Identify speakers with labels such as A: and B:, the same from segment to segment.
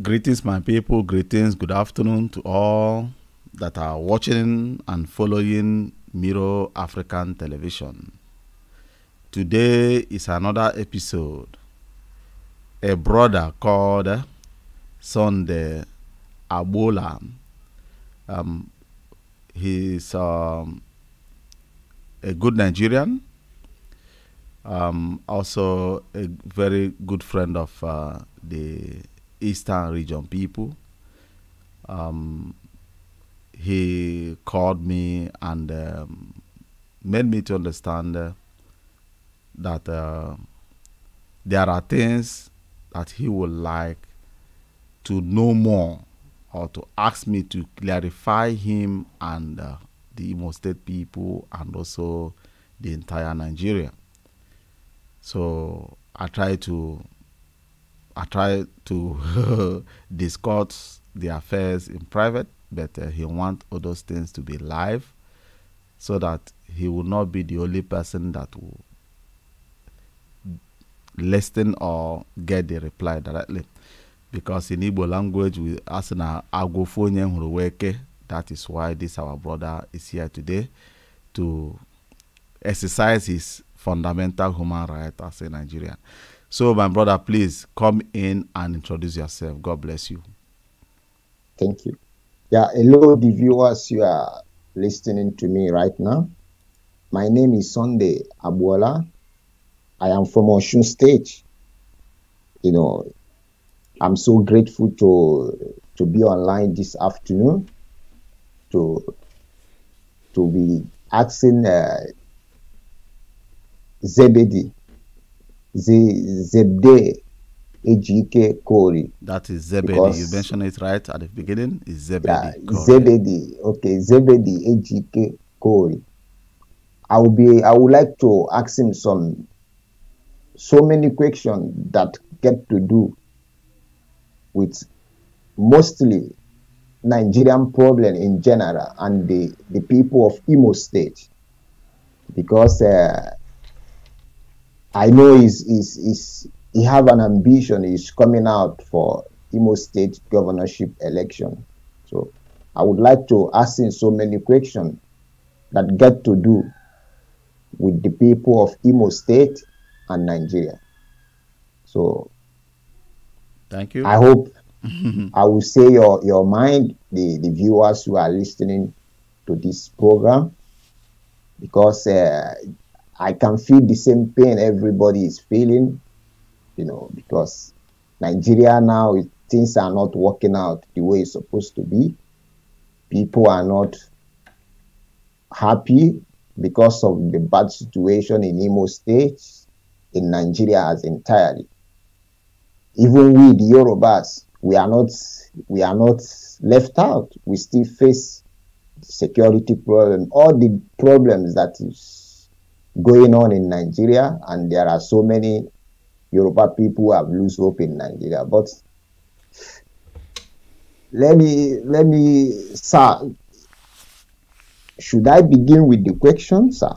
A: Greetings, my people. Greetings. Good afternoon to all that are watching and following Miro African Television. Today is another episode. A brother called Sunday Agboola. He's a good Nigerian. Also a very good friend of the Eastern region people. He called me and made me to understand that there are things that he would like to know more, or to ask me to clarify him and the Imo State people and also the entire Nigeria. So I try to discuss the affairs in private, but he wants all those things to be live, so that he will not be the only person that will listen or get the reply directly. Because in Igbo language, we ask na agwofonye huruweke. That is why this our brother is here today to exercise his fundamental human right as a Nigerian. So, my brother, please come in and introduce yourself. God bless you.
B: Thank you. Yeah, hello, the viewers you are listening to me right now. My name is Sunday Agboola. I am from Osun State. You know, I'm so grateful to be online this afternoon to be asking Zebedee E, Korie.
A: That is Zebedee. You mentioned it right at the beginning. It's Zebedee.
B: Yeah, Zebedee. Okay, Zebedee E, Korie. I would like to ask him so many questions that get to do with mostly Nigerian problem in general and the people of Imo State, because I know he have an ambition. He's coming out for Imo State governorship election. So I would like to ask him so many questions that get to do with the people of Imo State and Nigeria. So
A: thank you.
B: I hope I will say your mind, the viewers who are listening to this program, because I can feel the same pain everybody is feeling, you know, because Nigeria now, things are not working out the way it's supposed to be. People are not happy because of the bad situation in Imo State, in Nigeria as entirely. Even we, the Yorubas, we are not left out. We still face security problem, all the problems that is going on in Nigeria, and there are so many Yoruba people who have lose hope in Nigeria. But let me, sir. Should I begin with the question, sir?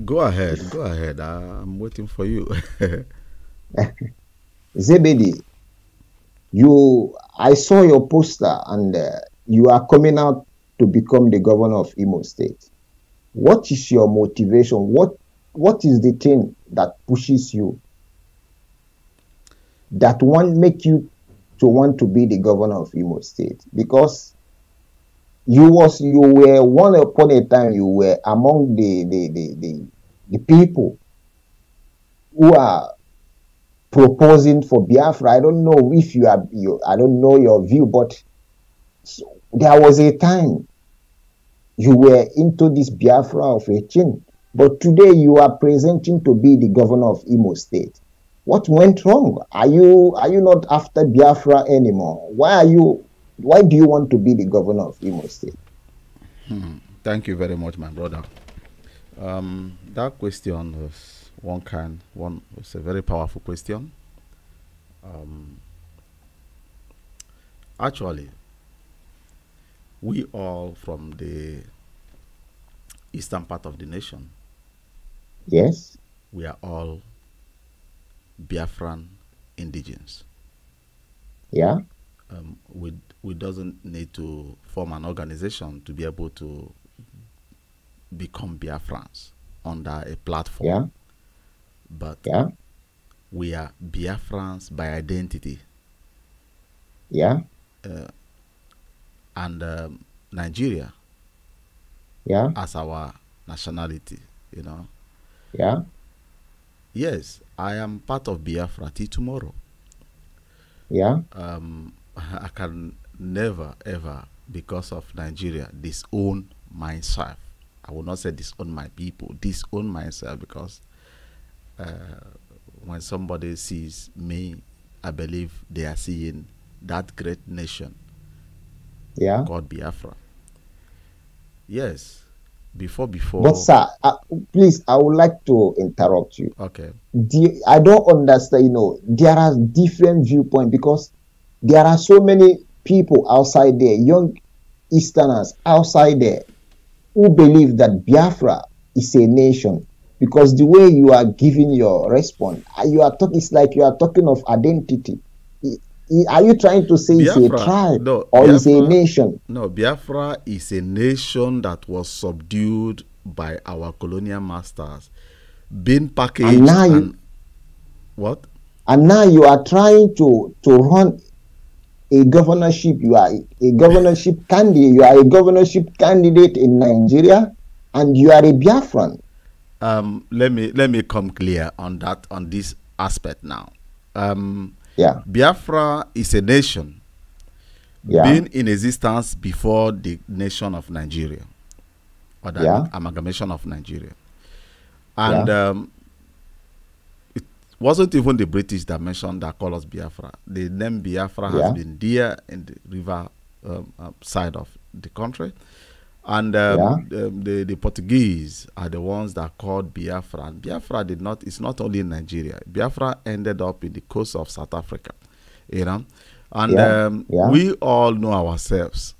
A: Go ahead. Go ahead. I'm waiting for you.
B: Zebedee, I saw your poster, and you are coming out to become the governor of Imo State. What is your motivation? What is the thing that pushes you, that make you to want to be the governor of Imo State? Because you were one upon a time, you were among the people who are proposing for Biafra. I don't know if I don't know your view, but there was a time you were into this Biafra of a chin, but today you are presenting to be the governor of Imo State. What went wrong? Are you not after Biafra anymore? Why do you want to be the governor of Imo State?
A: Thank you very much, my brother. That question was it's a very powerful question. Actually, we all from the eastern part of the nation.
B: Yes.
A: We are all Biafran indigenes.
B: Yeah.
A: we doesn't need to form an organization to be able to become Biafrans under a platform.
B: Yeah.
A: But
B: Yeah.
A: we are Biafrans by identity.
B: Yeah.
A: And Nigeria,
B: Yeah.
A: as our nationality, you know.
B: Yeah.
A: Yes, I am part of Biafra till tomorrow.
B: Yeah.
A: I can never ever, because of Nigeria, disown myself. I will not say disown my people, disown myself, because when somebody sees me, I believe they are seeing that great nation called Biafra. Yes, before.
B: But sir, please, I would like to interrupt you.
A: Okay.
B: I don't understand. You know, there are different viewpoints, because there are so many people outside there, young Easterners outside there, who believe that Biafra is a nation. Because the way you are giving your response, you are talking. It's like you are talking of identity. Are you trying to say Biafra, it's a tribe, or Biafra, is a nation?
A: No, Biafra is a nation that was subdued by our colonial masters, being packaged.
B: And now
A: what?
B: And now you are trying to run a governorship. You are a governorship candidate. You are a governorship candidate in Nigeria, and you are a Biafran.
A: Let me come clear on that, on this aspect now.
B: Yeah.
A: Biafra is a nation being in existence before the nation of Nigeria, or the amalgamation of Nigeria. And it wasn't even the British that mentioned that call us Biafra. The name Biafra has been there in the river side of the country. And the Portuguese are the ones that called Biafra. And Biafra it's not only in Nigeria. Biafra ended up in the coast of South Africa, you know. And we all know ourselves.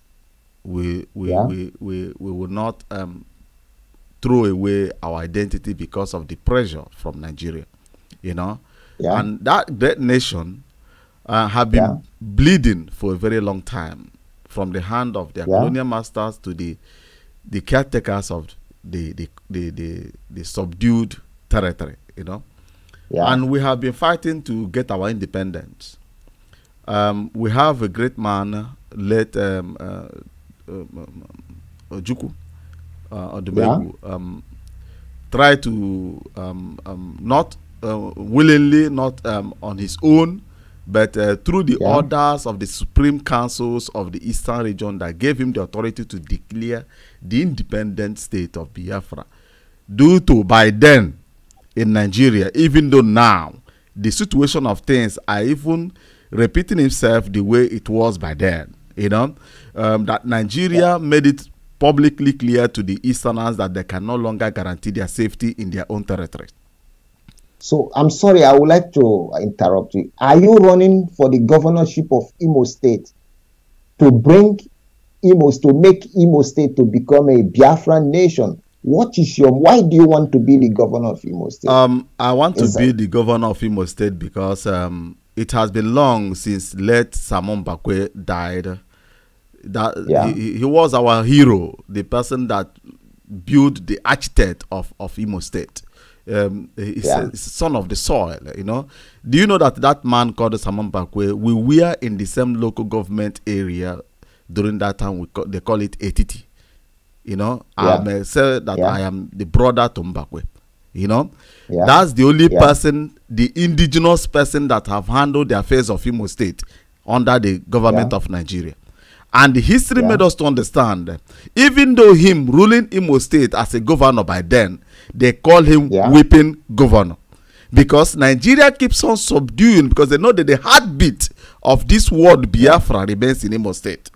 A: We will not throw away our identity because of the pressure from Nigeria, you know. And that great nation have been bleeding for a very long time, from the hand of their colonial masters to the caretakers of the subdued territory, you know. And we have been fighting to get our independence. We have a great man, late Ojukwu Odumegwu, try to not willingly, not on his own, but through the orders of the Supreme Councils of the Eastern region that gave him the authority to declare the independent state of Biafra. Due to, by then, in Nigeria, even though now, the situation of things are even repeating itself the way it was by then, you know, that Nigeria made it publicly clear to the Easterners that they can no longer guarantee their safety in their own territory.
B: So, I'm sorry, I would like to interrupt you. Are you running for the governorship of Imo State to make Imo State to become a Biafran nation? Why do you want to be the governor of Imo State?
A: I want to be the governor of Imo State because it has been long since late Simon Bakwe died. He was our hero, the person that built the architect of Imo State. He's a son of the soil, you know. Do you know that man called Simon Bakwe, we were in the same local government area during that time? They call it Etiti, you know. I may say that I am the brother to Mbakwe, you know. That's the only person, the indigenous person that have handled the affairs of Imo State under the government of Nigeria. And the history made us to understand, even though him ruling Imo State as a governor by then, they call him weeping governor. Because Nigeria keeps on subduing, because they know that the heartbeat of this word Biafra remains in Imo State.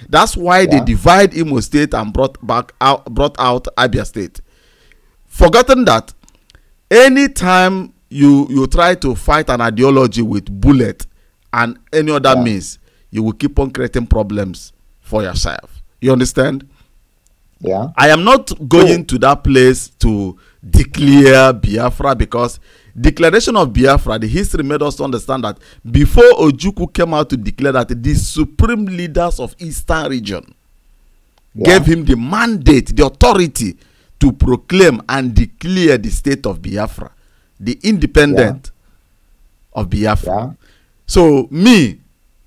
A: That's why they divide Imo State and brought out Abia State. Forgotten that anytime you try to fight an ideology with bullet and any other means, you will keep on creating problems for yourself. You understand?
B: Yeah.
A: I am not going to that place to declare Biafra, because declaration of Biafra, the history made us understand that before Ojukwu came out to declare that, the supreme leaders of Eastern region gave him the mandate, the authority to proclaim and declare the state of Biafra, the independent of Biafra. So me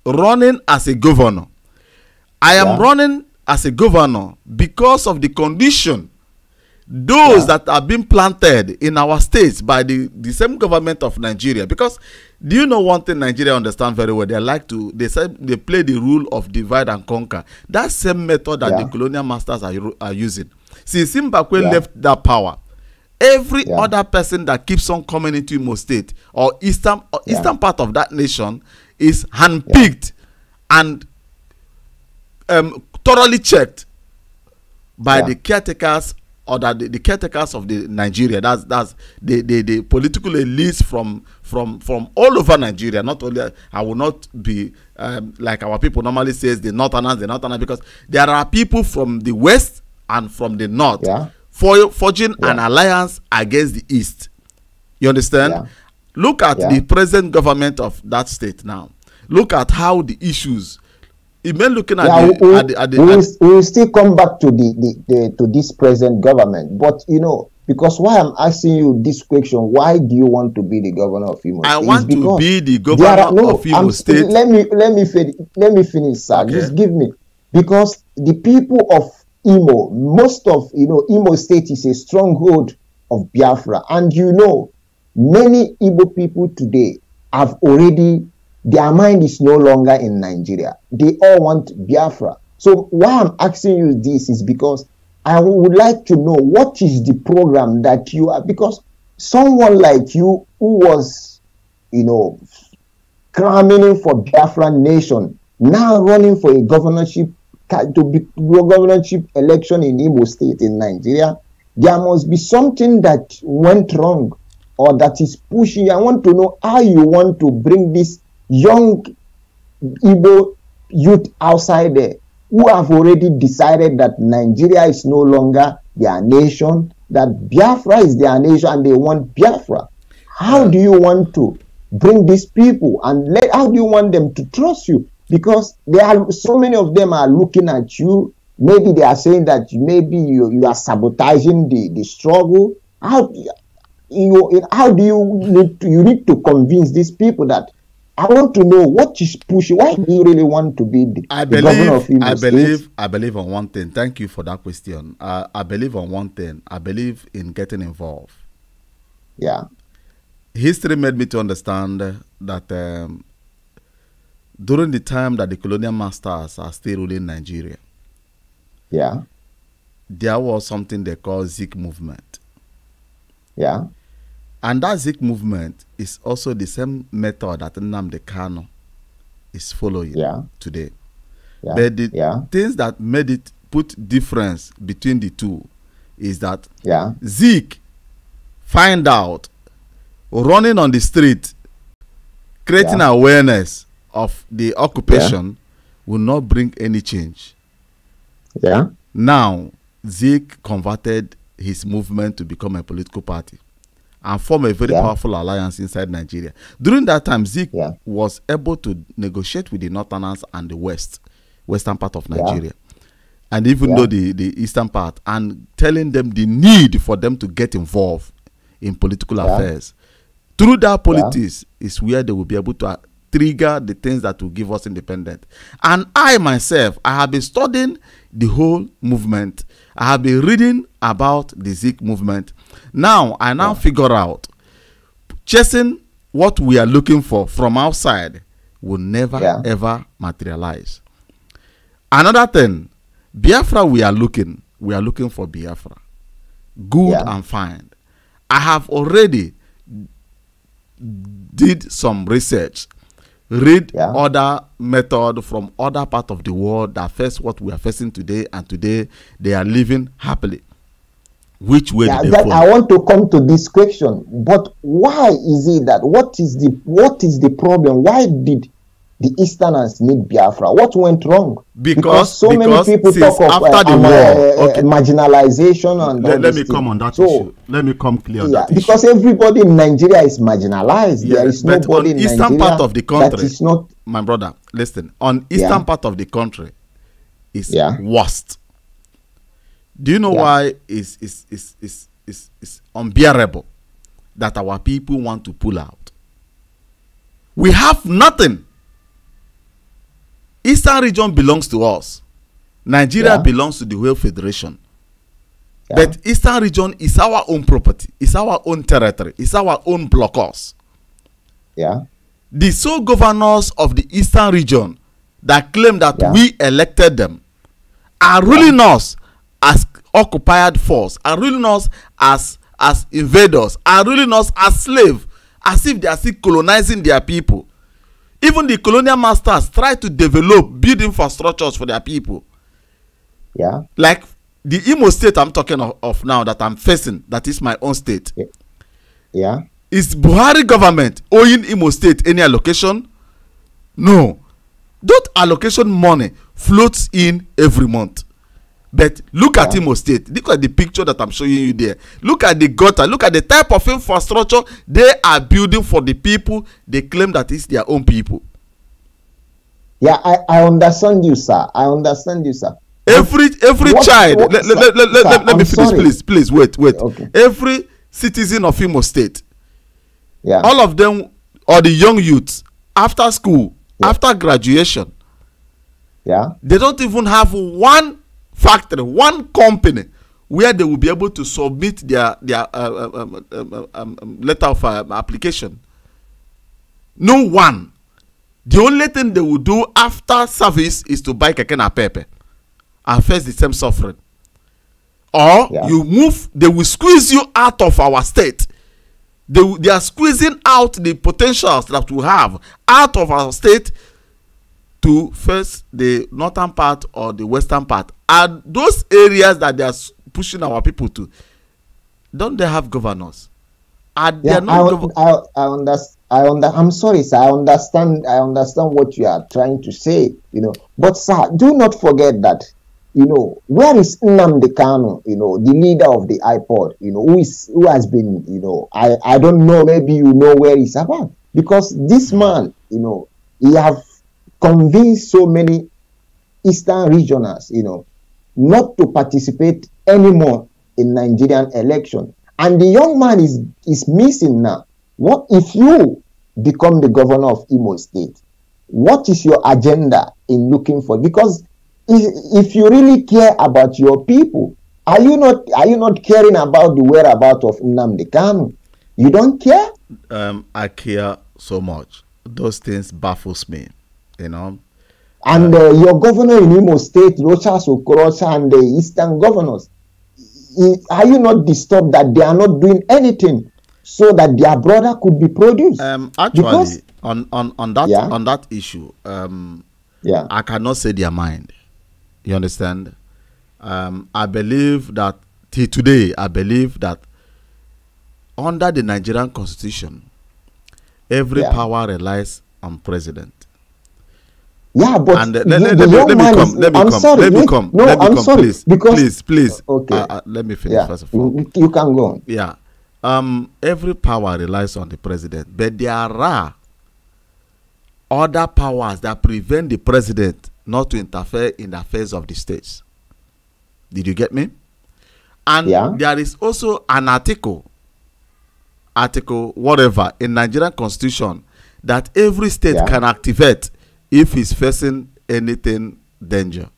A: running as a governor, I am running as a governor because of the condition those that are being planted in our states by the same government of Nigeria. Because do you know one thing Nigeria understand very well? They say they play the rule of divide and conquer. That same method that the colonial masters are using. Since Zimbabwe left that power, every other person that keeps on coming into Imo State or eastern part of that nation is handpicked and thoroughly checked by the caretakers, or that the caretakers of the Nigeria. That's the political elites from all over Nigeria. Not only, I will not be like our people normally says the northerners, because there are people from the west and from the north forging an alliance against the east. You understand? Look at the present government of that state now. Look at how the issues. Even looking at
B: we will still come back to to this present government, but you know, because why I'm asking you this question, why do you want to be the governor of Imo State?
A: I want to be the governor of Imo State.
B: Let me finish, sir. Okay. Just give me, because the people of Imo, most of Imo State is a stronghold of Biafra, and you know, many Igbo people today have already. Their mind is no longer in Nigeria. They all want Biafra. So why I'm asking you this is because I would like to know what is the program that you are, because someone like you who was, clamoring for Biafra nation, now running for a governorship election in Imo State in Nigeria, there must be something that went wrong or that is pushing. I want to know how you want to bring this young Igbo youth outside there who have already decided that Nigeria is no longer their nation, that Biafra is their nation, and they want Biafra. How do you want to bring these people, and how do you want them to trust you? Because there are so many of them are looking at you. Maybe they are saying that maybe you are sabotaging the struggle. How do you need to convince these people that? I want to know what is pushing. Why do you really want to be the governor of Imo State?
A: I believe on one thing. Thank you for that question. I believe on one thing. I believe in getting involved.
B: Yeah.
A: History made me to understand that during the time that the colonial masters are still ruling Nigeria, there was something they call Zik movement.
B: Yeah.
A: And that Zik movement is also the same method that Nnamdi Kanu is following today. Yeah. But the things that made it put difference between the two is that Zik find out running on the street, creating awareness of the occupation will not bring any change.
B: Yeah.
A: Now, Zik converted his movement to become a political party and form a very powerful alliance inside Nigeria. During that time, Zik was able to negotiate with the northerners and the western part of Nigeria, and even though the eastern part, and telling them the need for them to get involved in political affairs. Through that politics is where they will be able to trigger the things that will give us independence. And I myself, I have been studying the whole movement. I have been reading about the Zik movement. Now, I figure out chasing what we are looking for from outside will never ever materialize. Another thing, Biafra we are looking for Biafra. Good and fine. I have already did some research, read other method from other part of the world that face what we are facing today, and today they are living happily. Which way do they follow?
B: I want to come to this question, but why is it that what is the problem? Why did the Easterners need Biafra. What went wrong?
A: Because
B: many people talk of
A: after the war,
B: marginalization and
A: let me come on that issue. Let me come clear on that
B: because
A: issue.
B: everybody in Nigeria is marginalized. There is nobody in
A: eastern
B: Nigeria
A: part of the country
B: that is not.
A: My brother, listen. On eastern part of the country is worst. Do you know why it's unbearable that our people want to pull out? We have nothing. Eastern region belongs to us. Nigeria belongs to the whole federation. But Eastern region is our own property. It's our own territory. It's our own blockhouse. The sole governors of the Eastern region that claim that we elected them are ruling us as occupied force, are ruling us as invaders, are ruling us as slaves, as if they are still colonizing their people. Even the colonial masters try to develop, build infrastructures for their people. Like the Imo State I'm talking of now, that I'm facing, that is my own state. Is Buhari government owing Imo State any allocation? No. That allocation money floats in every month. But look at Imo State. Look at the picture that I'm showing you there. Look at the gutter. Look at the type of infrastructure they are building for the people they claim that is their own people.
B: I understand you, sir. I understand you, sir.
A: Every child. Let me finish, please. Wait. Okay. Every citizen of Imo State. All of them, or the young youths, after school, after graduation. They don't even have one factory, one company where they will be able to submit their letter of application. No one. The only thing they will do after service is to buy keke na pepe and face the same suffering. Or you move, they will squeeze you out of our state. They are squeezing out the potentials that we have out of our state to face the northern part or the western part. And those areas that they are pushing our people to, don't they have governors? I'm sorry, sir. I understand what you are trying to say, But sir, do not forget that, where is Nnamdi Kanu, the leader of the iPod, who has been, I don't know, maybe you know where he's about. Because this man, he have convinced so many Eastern regionals, not to participate anymore in Nigerian election. And the young man is missing now. What if you become the governor of Imo State? What is your agenda in looking for? Because if you really care about your people, are you not caring about the whereabouts of Nnamdi Kanu? You don't care? I care so much. Those things baffles me,
B: And your governor in Imo State, Rochas Okorocha, and the Eastern governors, are you not disturbed that they are not doing anything so that their brother could be produced?
A: Actually, because, on that issue, I cannot say their mind. You understand? I believe that till today, under the Nigerian Constitution, every power relies on president.
B: But
A: let me come. Please.
B: Okay.
A: Let me finish first of all.
B: You can go on.
A: Every power relies on the president, but there are other powers that prevent the president not to interfere in the affairs of the states. Did you get me? And there is also an article whatever in Nigerian Constitution that every state can activate if it's facing anything danger.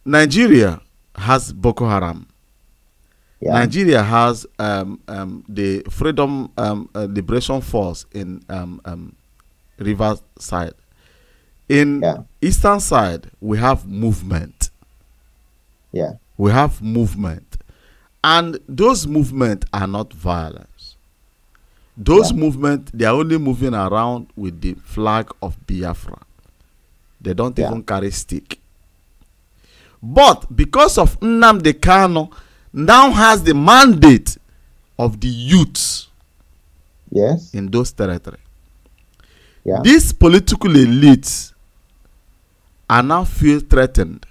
A: Nigeria has Boko Haram. Nigeria has the Freedom Liberation Force in River side. In eastern side, we have movement. We have movement. And those movements are not violence. Those movements, they are only moving around with the flag of Biafra. They don't even carry stick. But because of Nnamdi Kanu now has the mandate of the youths in those territories.
B: Yeah.
A: These political elites are now feel threatened.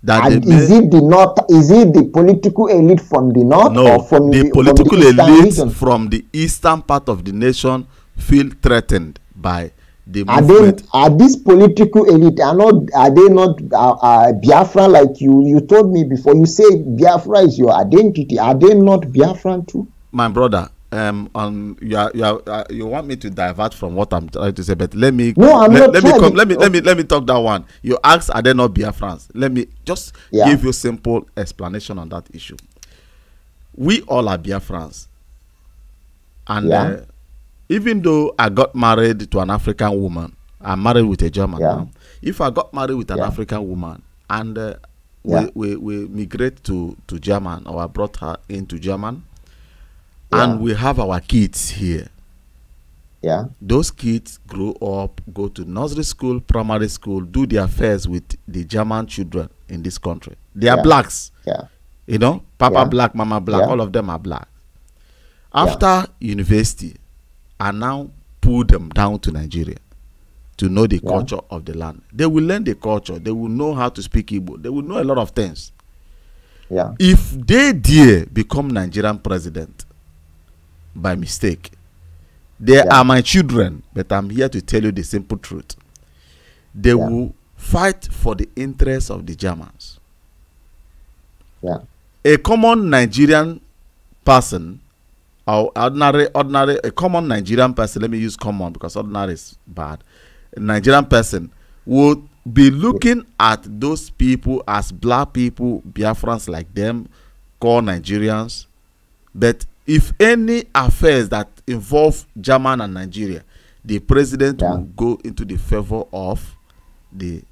A: That
B: And is it the north? Is it the political elite from the north,
A: no,
B: or from
A: the political
B: from the eastern
A: elites
B: region?
A: from the eastern part of the nation feel threatened by the
B: Are
A: movement.
B: these political elite are they not Biafra like you told me before? You say Biafra is your identity. Are they not Biafran too?
A: My brother, you want me to divert from what I'm trying to say, but let me
B: let
A: me talk that one. You ask, are they not Biafrans? Let me just give you a simple explanation on that issue. We all are Biafrans, and even though I got married to an African woman, I'm married with a German now. If I got married with an African woman and we migrate to German, or I brought her into German, and we have our kids here. Those kids grow up, go to nursery school, primary school, do their affairs with the German children in this country. They are blacks. You know, Papa black, Mama black, all of them are black. After university, I now pull them down to Nigeria to know the culture of the land. They will learn the culture. They will know how to speak Igbo. They will know a lot of things. If they dare become Nigerian president by mistake, they are my children, but I'm here to tell you the simple truth. They will fight for the interests of the Germans. A common Nigerian person, or a common Nigerian person, let me use common because ordinary is bad. A Nigerian person would be looking at those people as black people, Biafrans like them, called Nigerians. But if any affairs that involve German and Nigeria, the president will go into the favor of the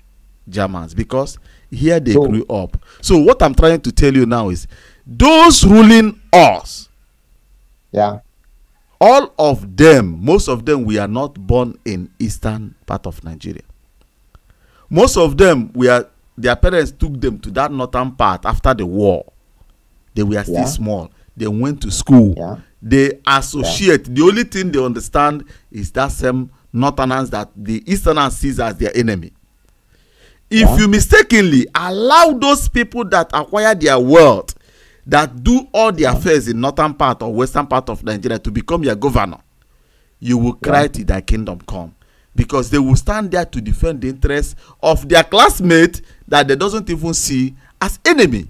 A: Germans because here they grew up. So what I'm trying to tell you now is those ruling us, all of them, most of them, we are not born in eastern part of Nigeria. Most of them, their parents took them to that northern part after the war. They were still small. They went to school. They associate. The only thing they understand is that same northerners that the easterners sees as their enemy. If you mistakenly allow those people that acquire their wealth, that do all the affairs in northern part or western part of Nigeria to become your governor, you will cry till thy kingdom come. Because they will stand there to defend the interests of their classmates that they doesn't even see as enemy.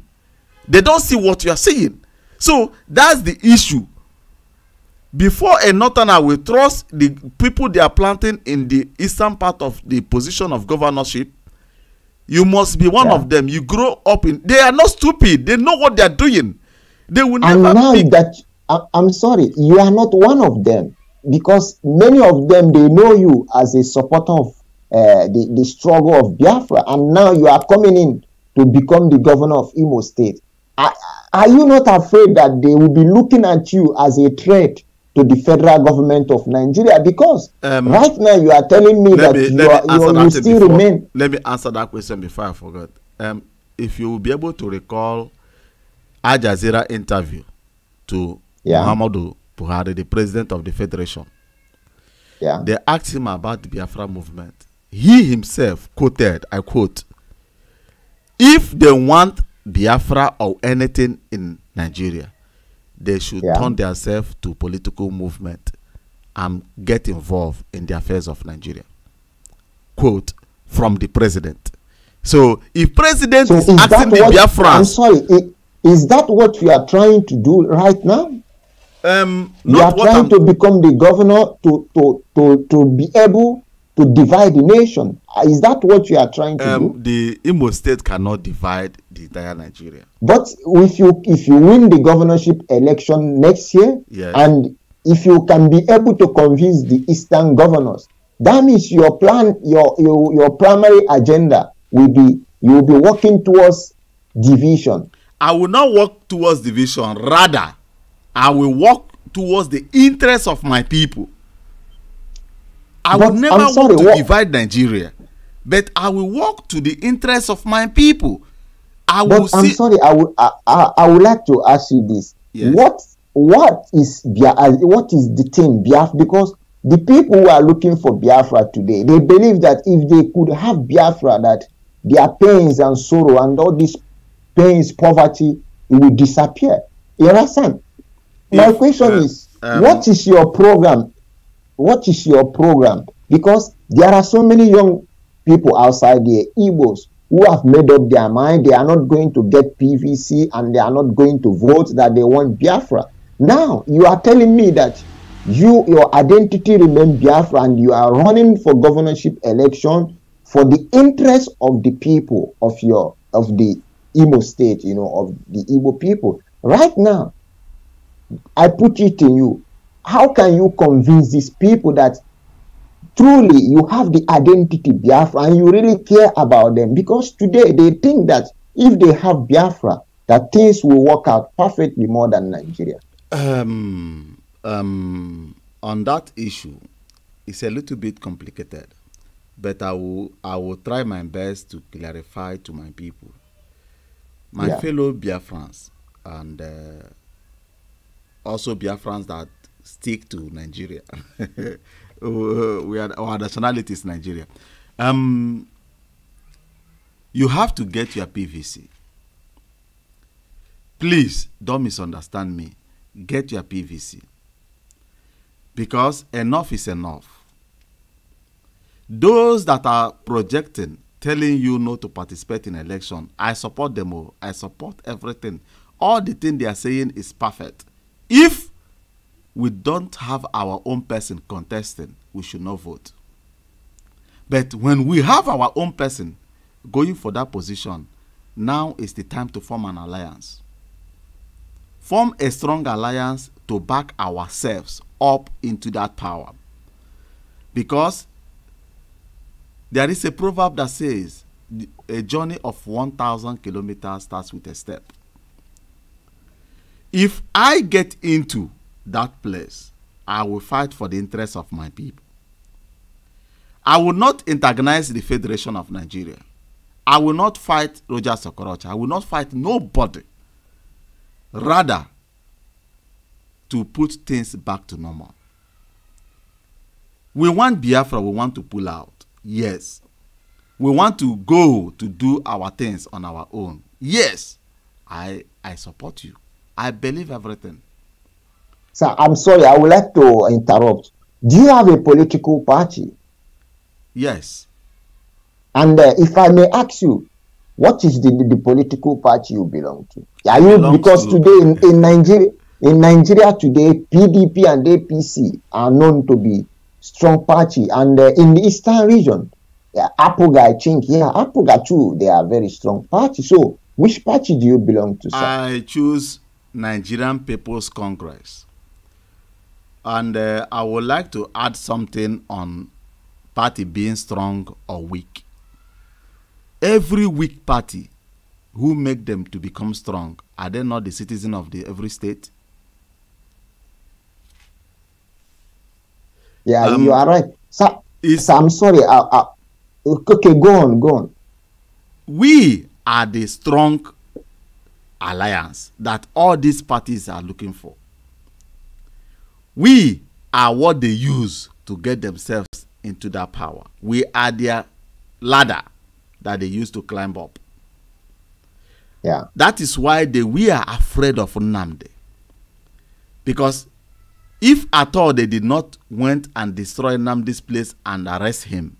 A: They don't see what you are seeing. So that's the issue. Before a northerner will trust the people they are planting in the eastern part of the position of governorship, you must be one of them. You grow up in. They are not stupid. They know what they are doing. They will never.
B: And now that I'm sorry, you are not one of them, because many of them, they know you as a supporter of the struggle of Biafra, and now you are coming in to become the governor of Imo State. Are you not afraid that they will be looking at you as a threat to the federal government of Nigeria? Because right now you are telling me that you still remain.
A: Let me answer that question before I forget. If you will be able to recall Al Jazeera interview to Muhammadu Buhari, the president of the federation, they asked him about the Biafra movement. He himself quoted, I quote, "If they want Biafra or anything in Nigeria, they should turn themselves to political movement and get involved in the affairs of Nigeria." Quote from the president. So if president is asking the Biafrans,
B: I'm sorry, is that what you are trying to do right now? You are trying to become the governor to be able to divide the nation. Is that what you are trying to do?
A: The Imo State cannot divide the entire Nigeria.
B: But if you win the governorship election next year, and if you can be able to convince the eastern governors, that means your plan, your primary agenda will be, you will be working towards division.
A: I will not work towards division. Rather, I will work towards the interests of my people. I will never want to divide Nigeria, but I will work to the interests of my people. I would
B: like to ask you this. What is the thing Biafra? Because The people who are looking for Biafra today, they believe that if they could have Biafra, that their pains and sorrow and all these pains, poverty, it will disappear. You understand? My question is, what is your program? What is your program? Because there are so many young people outside there, Igbos, who have made up their mind. They are not going to get PVC and they are not going to vote, that they want Biafra. Now, you are telling me that your identity remains Biafra and you are running for governorship election for the interest of the people of the Imo State, of the Igbo people. Right now, I put it in you. How can you convince these people that truly you have the identity Biafra and you really care about them? Because today they think that if they have Biafra, that things will work out perfectly more than Nigeria.
A: On that issue, it's a little bit complicated, but I will try my best to clarify to my people, my fellow Biafrans, and also Biafrans that stick to Nigeria. Our nationality is Nigeria. You have to get your PVC. Please don't misunderstand me. Get your PVC. Because enough is enough. Those that are projecting, telling you not to participate in election, I support them all. I support everything. All the thing they are saying is perfect. If we don't have our own person contesting, we should not vote. But when we have our own person going for that position, now is the time to form an alliance. Form a strong alliance to back ourselves up into that power. Because there is a proverb that says, a journey of 1,000 kilometers starts with a step. If I get into that place, I will fight for the interests of my people. I will not antagonize the Federation of Nigeria. I will not fight Roger Sokorocha. I will not fight nobody. Rather, to put things back to normal. We want Biafra, we want to pull out. Yes. We want to go to do our things on our own. Yes. I support you. I believe everything.
B: Sir, I'm sorry, I would like to interrupt. Do you have a political party?
A: Yes.
B: And if I may ask you, what is the political party you belong to? Are you, because today in Nigeria today, PDP and APC are known to be strong party, and in the eastern region, Apoga, I think, Apoga too, they are very strong party. So, which party do you belong to, sir?
A: I choose Nigerian People's Congress, and I would like to add something on party being strong or weak. Every weak party, who make them to become strong? Are they not the citizen of every state?
B: Yeah, you are right. Sir, I'm sorry. Okay, go on.
A: We are the strong alliance that all these parties are looking for. We are what they use to get themselves into that power. We are their ladder that they use to climb up.
B: Yeah.
A: That is why we are afraid of Nnamdi. Because if at all they did not went and destroy Nnamdi's place and arrest him.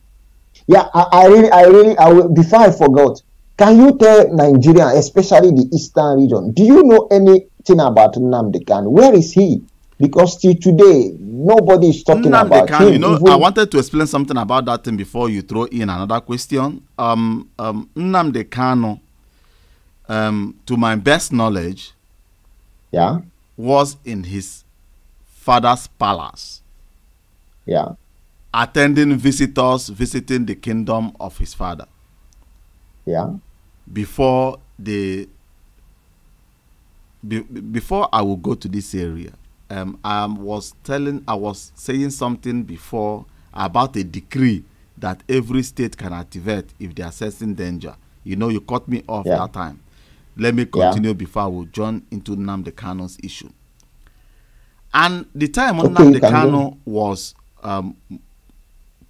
B: Yeah, I will, before I forgot, can you tell Nigeria, especially the eastern region, do you know anything about Nnamdi Kanu? Where is he? Because till today, nobody is talking about him.
A: You know, I wanted to explain something about that thing before you throw in another question. Nnamdi Kanu, to my best knowledge, was in his father's palace.
B: Yeah.
A: Attending visitors, visiting the kingdom of his father.
B: Yeah.
A: Before I will go to this area, I was saying something before about a decree that every state can activate if they are sensing danger. You know, you cut me off that time. Let me continue before I will join into Nnamdi Kanu's issue. And the time when Nnamdi Kanu was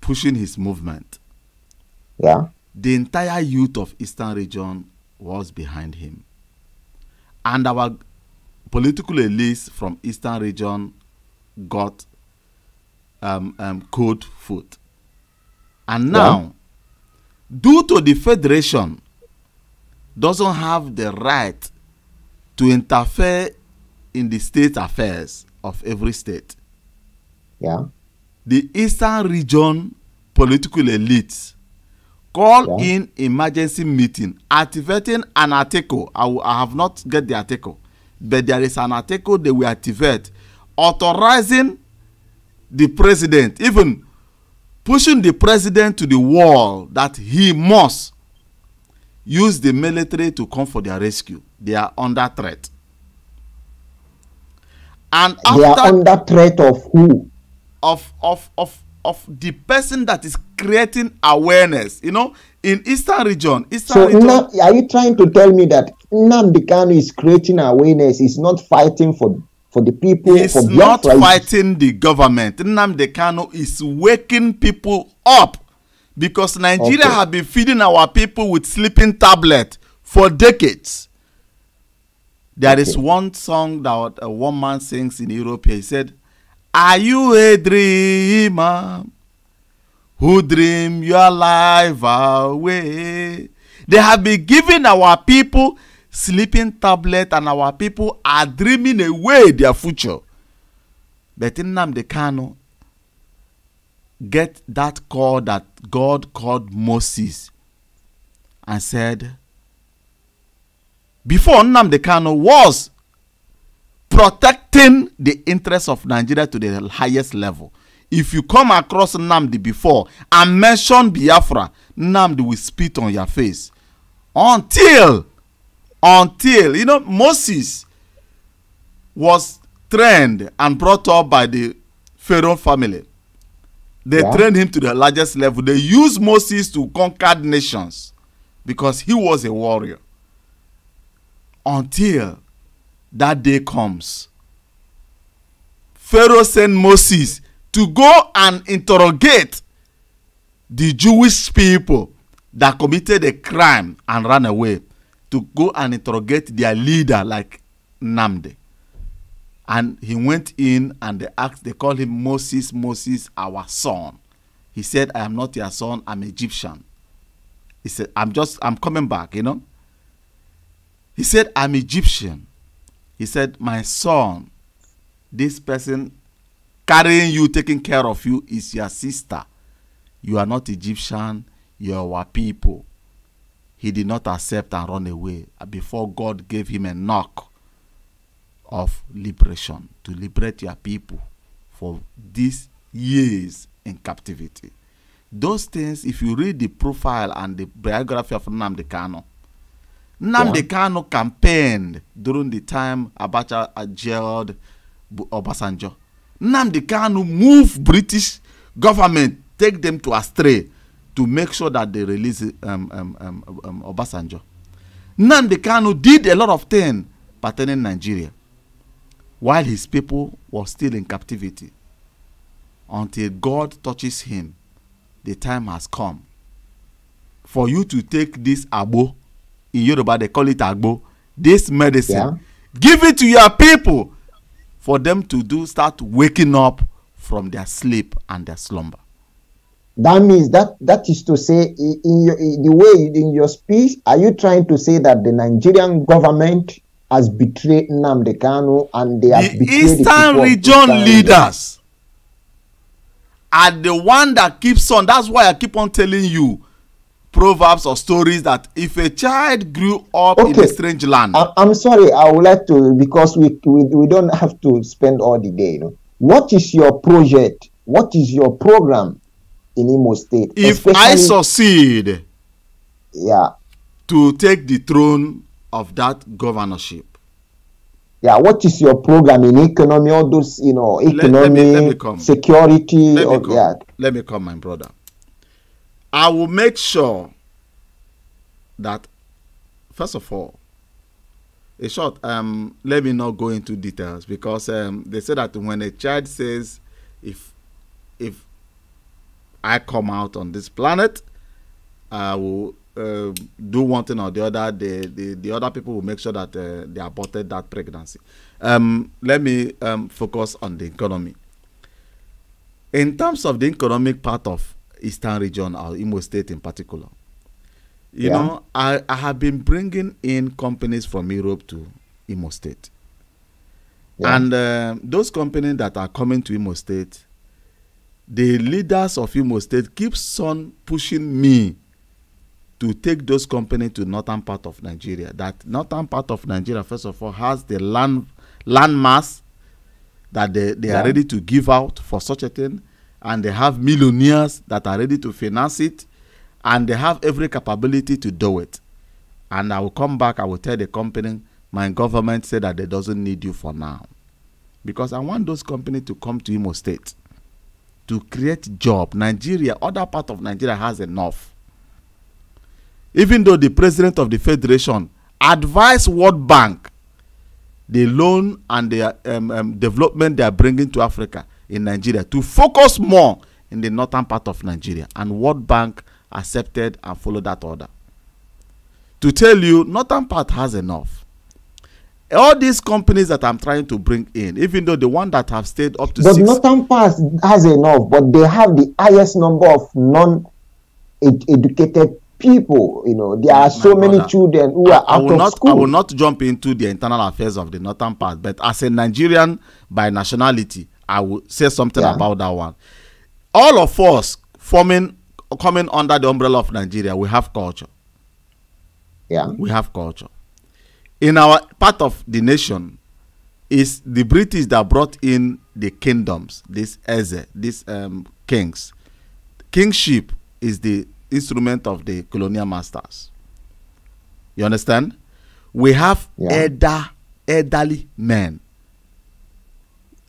A: pushing his movement,
B: Yeah.
A: the entire youth of Eastern region was behind him. And our political elites from Eastern region got cold foot. And now, due to the federation doesn't have the right to interfere in the state affairs of every state,
B: Yeah.
A: the Eastern region political elites call in emergency meeting, activating an article. I have not get the article, but there is an article they will activate authorizing the president, even pushing the president to the wall, that he must use the military to come for their rescue. They are under threat. And
B: they are under threat of who?
A: Of the person that is creating awareness, you know, in Eastern region.
B: Now, are you trying to tell me that Nnamdi Kanu is creating awareness? Is not fighting for the people?
A: He's
B: for
A: not
B: Biafra?
A: fighting the government. Nnamdi Kanu is waking people up, because Nigeria have been feeding our people with sleeping tablet for decades. There is one song that one man sings in Europe. He said, "Are you a dreamer who dream your life away?" They have been giving our people sleeping tablet, and our people are dreaming away their future. But Nnamdi Kanu get that call that God called Moses and said, before Nnamdi Kanu was protecting the interests of Nigeria to the highest level. If you come across Nnamdi before and mention Biafra, Nnamdi will spit on your face. Until, you know, Moses was trained and brought up by the Pharaoh family. They trained him to the largest level. They used Moses to conquer nations because he was a warrior. Until that day comes, Pharaoh sent Moses to go and interrogate the Jewish people that committed a crime and ran away, to go and interrogate their leader like Nnamdi. And he went in and they called him Moses, Moses, our son. He said, "I am not your son, I'm Egyptian." He said, I'm coming back, you know. He said, "I'm Egyptian." He said, "My son, this person carrying you, taking care of you, is your sister. You are not Egyptian, you are our people." He did not accept and run away before God gave him a knock of liberation, to liberate your people for these years in captivity. Those things, if you read the profile and the biography of Nnamdi Kanu, Nnamdi Kanu campaigned during the time Abacha jailed Obasanjo. Nnamdi Kanu moved British government, take them to astray to make sure that they release Obasanjo. Nnamdi Kanu did a lot of things pertaining Nigeria while his people were still in captivity. Until God touches him, the time has come for you to take this agbo. In Yoruba, they call it agbo. This medicine, give it to your people for them to start waking up from their sleep and their slumber.
B: That means that is to say, in your speech, are you trying to say that the Nigerian government has betrayed Nnamdi Kanu and they have betrayed the
A: Eastern region leaders are the one that keeps on? That's why I keep on telling you proverbs or stories that if a child grew up in a strange land.
B: I'm sorry, I would like to, because we don't have to spend all the day. You know, what is your project? What is your program in Imo State?
A: If I succeed, to take the throne of that governorship.
B: What is your program in economy? All those, you know, economy,
A: let me come.
B: Security.
A: Let me come, my brother. I will make sure that, first of all, in short, let me not go into details, because they say that when a child says, if if I come out on this planet, I will do one thing or the other. The other people will make sure that they aborted that pregnancy. Let me focus on the economy. In terms of the economic part of Eastern region, or Imo State in particular, you know, I have been bringing in companies from Europe to Imo State. And those companies that are coming to Imo State, the leaders of Imo State keeps on pushing me to take those companies to northern part of Nigeria. That northern part of Nigeria, first of all, has the land mass that they are ready to give out for such a thing, and they have millionaires that are ready to finance it, and they have every capability to do it. And I will come back, I will tell the company, my government said that they doesn't need you for now, because I want those companies to come to Imo State to create job. Nigeria, other part of Nigeria has enough. Even though the president of the federation advised World Bank the loan and the development they are bringing to Africa in Nigeria to focus more in the northern part of Nigeria, and World Bank accepted and followed that order. To tell you, northern part has enough. All these companies that I'm trying to bring in, even though the one that have stayed up to
B: but northern part has enough, but they have the highest number of non-educated people. You know, there are so many children who are out of school.
A: I will not jump into the internal affairs of the northern part, but as a Nigerian by nationality, I will say something about that one. All of us coming under the umbrella of Nigeria, we have culture. Yeah, we have culture. In our part of the nation, is the British that brought in the kingdoms, these kings. Kingship is the instrument of the colonial masters. You understand? We have elderly men.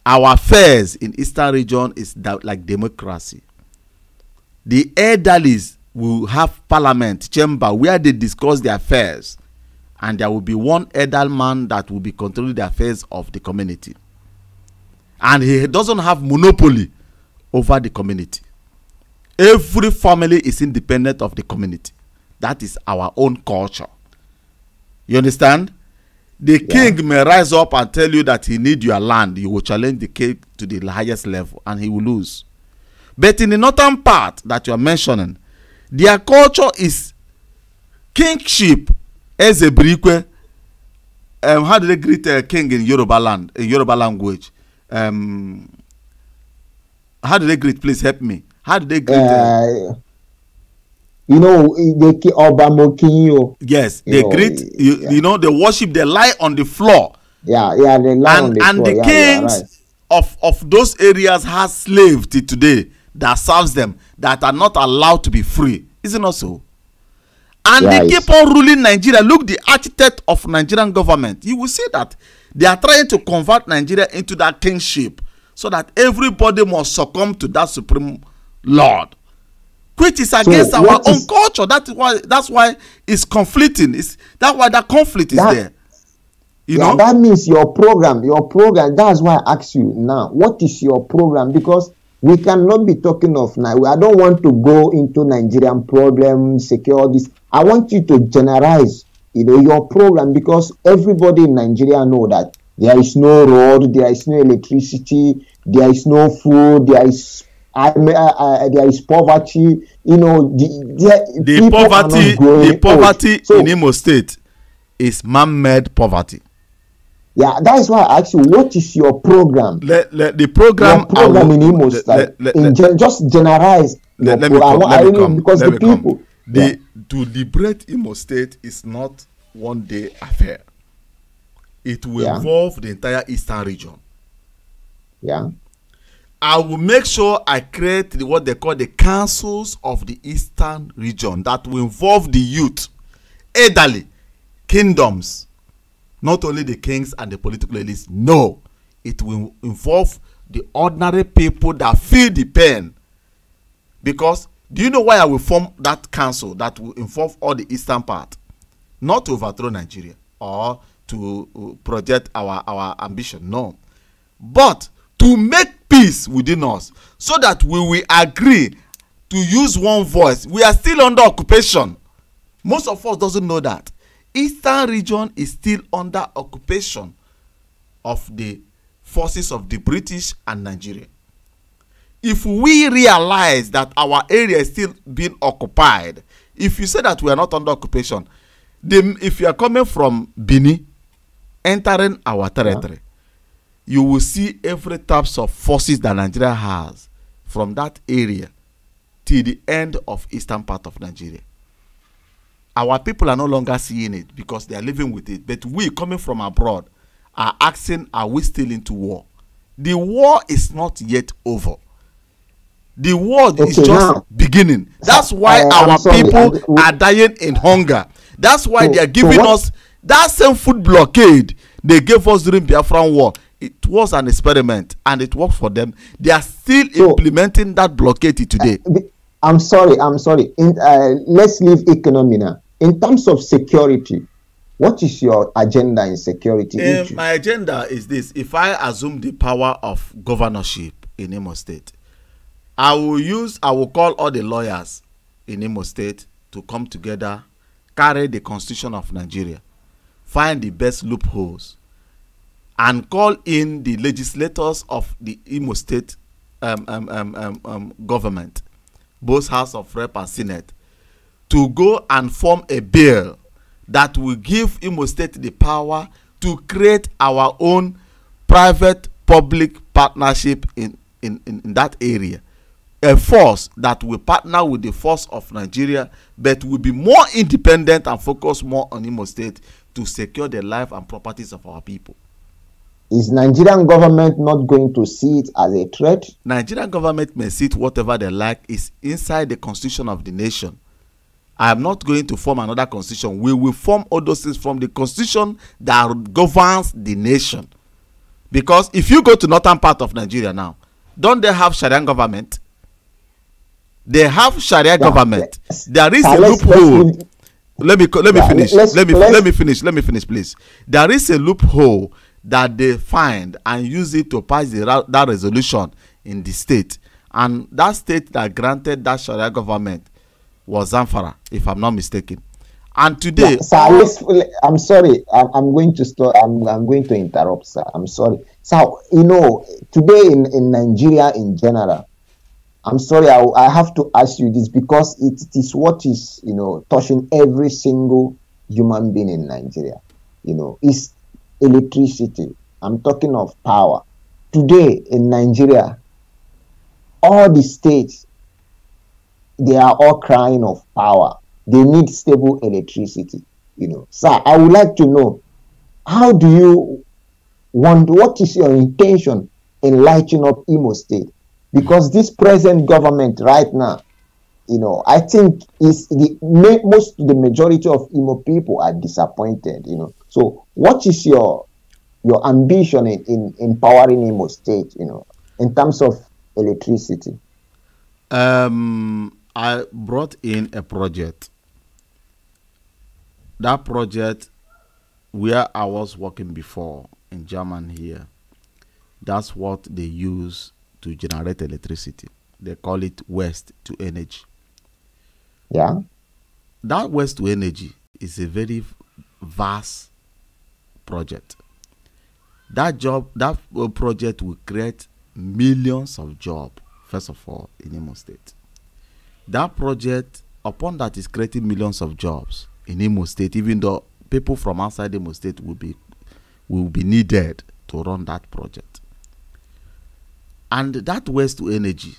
A: Our affairs in Eastern region is like democracy. The elderlies will have parliament chamber where they discuss their affairs, and there will be one elder man that will be controlling the affairs of the community, and he doesn't have monopoly over the community. Every family is independent of the community. That is our own culture. You understand? The king may rise up and tell you that he needs your land. You will challenge the king to the highest level, and he will lose. But in the northern part that you are mentioning, their culture is kingship. As a brique, how do they greet a king in Yoruba land, in Yoruba language? How do they greet? Please help me. How do they greet?
B: You know, they
A: yes, they greet. You know, they worship. They lie on the floor.
B: They lie on the floor.
A: And the kings of those areas has slaves till today that serves them, that are not allowed to be free. Is it not so? And they keep on ruling Nigeria. Look, the architect of Nigerian government, you will see that they are trying to convert Nigeria into that kingship, so that everybody must succumb to that supreme lord, which is against our own culture. That's why it's conflicting. That's why that conflict is there. You know?
B: That means your program. That's why I ask you now, what is your program? Because we cannot be talking of now. I don't want to go into Nigerian problems, securities. I want you to generalize, you know, your program, because everybody in Nigeria know that there is no road, there is no electricity, there is no food, there is poverty. You know,
A: the poverty in Imo State is man-made poverty.
B: Yeah, that's why I asked you, what is your program?
A: The program
B: in Imo State. Just generalize.
A: To liberate Imo State is not one day affair. It will involve the entire Eastern region.
B: Yeah.
A: I will make sure I create what they call the councils of the Eastern region that will involve the youth, elderly, kingdoms. Not only the kings and the political elites. No, it will involve the ordinary people that feel the pain. Because do you know why I will form that council that will involve all the eastern part? Not to overthrow Nigeria or to project our ambition. No, but to make peace peace within us, so that we will agree to use one voice. We are still under occupation. Most of us doesn't know that. Eastern region is still under occupation of the forces of the British and Nigeria. If we realize that our area is still being occupied, if you say that we are not under occupation, then if you are coming from Benin, entering our territory, you will see every types of forces that Nigeria has from that area till the end of eastern part of Nigeria. Our people are no longer seeing it because they are living with it. But we coming from abroad are asking, are we still into war? The war is not yet over. The war is just beginning. That's why our people are dying in hunger. That's why they are giving us that same food blockade they gave us during Biafran war. It was an experiment and it worked for them. They are still implementing that blockade today.
B: I'm sorry. Let's leave economy now. In terms of security, what is your agenda in security?
A: My agenda is this. If I assume the power of governorship in Imo State, I will call all the lawyers in Imo State to come together, carry the Constitution of Nigeria, find the best loopholes, and call in the legislators of the Imo State government, both House of Rep and Senate, to go and form a bill that will give Imo State the power to create our own private-public partnership in that area. A force that will partner with the force of Nigeria, but will be more independent and focus more on Imo State to secure the life and properties of our people.
B: Is Nigerian government not going to see it as a threat?
A: Nigerian government may see it whatever they like. Is inside the constitution of the nation. I am not going to form another constitution. We will form all those things from the constitution that governs the nation. Because if you go to northern part of Nigeria now, don't they have Sharia government? They have Sharia government. There is a loophole. Let me finish. Let me finish, please. There is a loophole that they find and use it to pass that resolution in the state. And that state that granted that Sharia government was Zamfara, if I'm not mistaken. And today,
B: I'm sorry. I'm going to stop. I'm going to interrupt, sir. I'm sorry. So today in Nigeria in general, I'm sorry, I have to ask you this because it is what is, touching every single human being in Nigeria. Is electricity. I'm talking of power. Today in Nigeria, all the states, they are all crying of power. They need stable electricity. Sir, I would like to know, what is your intention in lighting up Imo State? Because this present government right now, I think the majority of Imo people are disappointed. So what is your ambition in empowering Imo State? In terms of electricity.
A: I brought in a project. That project, where I was working before in Germany here, that's what they use to generate electricity. They call it waste to energy.
B: Yeah.
A: That waste to energy is a very vast project. That project will create millions of jobs, first of all, in Imo State. That project, upon that, is creating millions of jobs in Imo State, even though people from outside Imo State will be needed to run that project. And that waste to energy,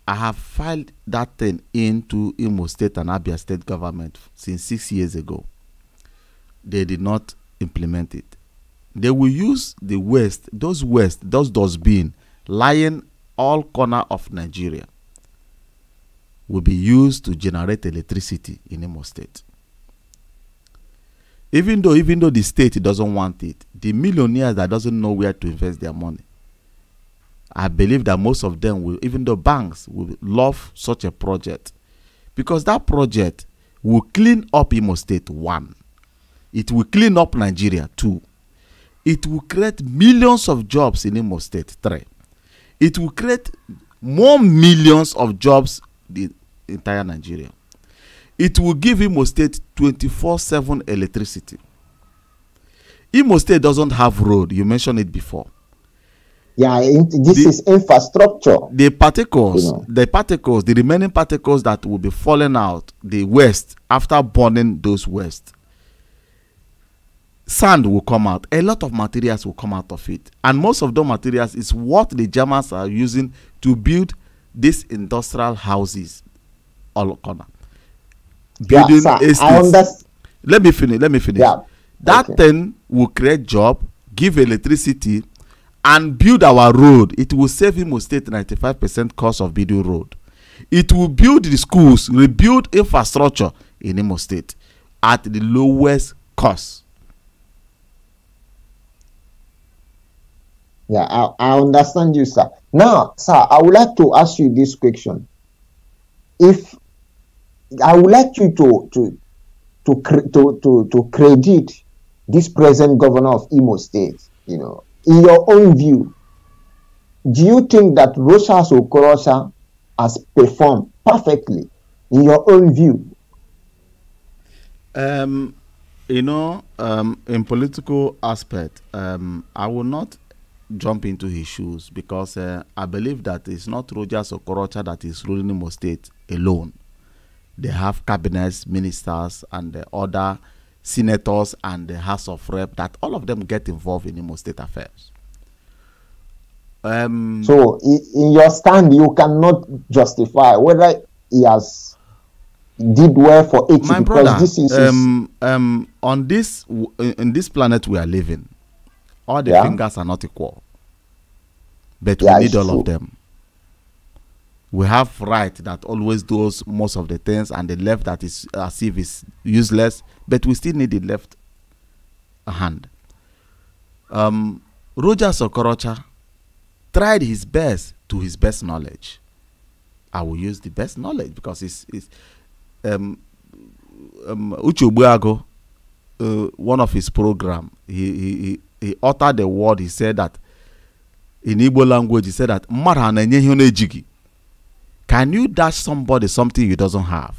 A: I have filed that thing into Imo State and Abia State government since 6 years ago. They did not implement it. They will use the waste, those dustbin lying all corner of Nigeria will be used to generate electricity in Imo State. Even though the state doesn't want it, the millionaires that doesn't know where to invest their money, I believe that most of them will, even though banks will love such a project, because that project will clean up Imo State, 1. It will clean up Nigeria, 2. It will create millions of jobs in Imo State, 3. It will create more millions of jobs in the entire Nigeria. It will give Imo State 24/7 electricity. Imo State doesn't have road. You mentioned it before.
B: Yeah, this is infrastructure.
A: The particles, the remaining particles that will be falling out, the waste, after burning those waste, sand will come out. A lot of materials will come out of it. And most of those materials is what the Germans are using to build these industrial houses all corner. Building estates. Let me finish.
B: Yeah.
A: That thing will create job, give electricity, and build our road. It will save Imo State 95% cost of building road. It will build the schools, rebuild infrastructure in Imo State at the lowest cost.
B: Yeah, I understand you, sir. Now, sir, I would like to ask you this question. If I would like you to credit this present governor of Imo State, in your own view, do you think that Rochas Okorocha has performed perfectly in your own view?
A: In political aspect, I will not jump into his shoes because I believe that it's not Rochas Okorocha that is ruling Imo State alone. They have cabinets, ministers, and other senators and the House of Rep that all of them get involved in Imo State affairs.
B: So, in your stand, you cannot justify whether he has did well for it.
A: My
B: because
A: brother,
B: this is
A: in this planet we are living, all the fingers are not equal, but we need all of them. We have right that always does most of the things, and the left that is as if it's useless, but we still need the left hand. Rochas Okorocha tried his best to his best knowledge. I will use the best knowledge because it's Uche Buago, one of his program, he uttered the word. He said that in Igbo language, he said that can you dash somebody something you doesn't have?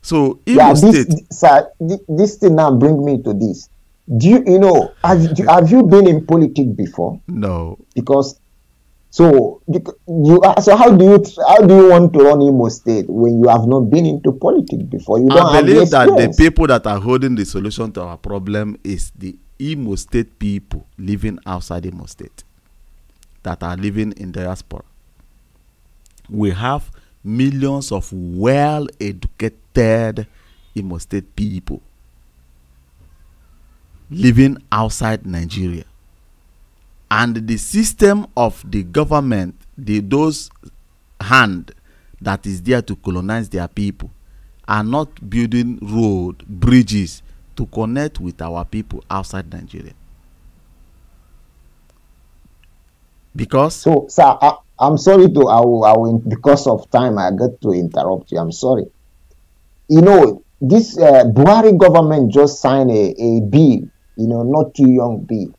A: So Imo State.
B: Sir, this thing now bring me to this. Do you have you been in politics before?
A: No.
B: Because how do you want to run Imo State when you have not been into politics before?
A: I believe that the people that are holding the solution to our problem is the Imo State people living outside Imo State that are living in diaspora. We have millions of well-educated Imo State people living outside Nigeria, and the system of the government, those hand that is there to colonize their people, are not building road, bridges to connect with our people outside Nigeria. Because
B: so, sir, I'm sorry to I will because of time I get to interrupt you. I'm sorry. This Buhari government just signed a bill, not too young bill.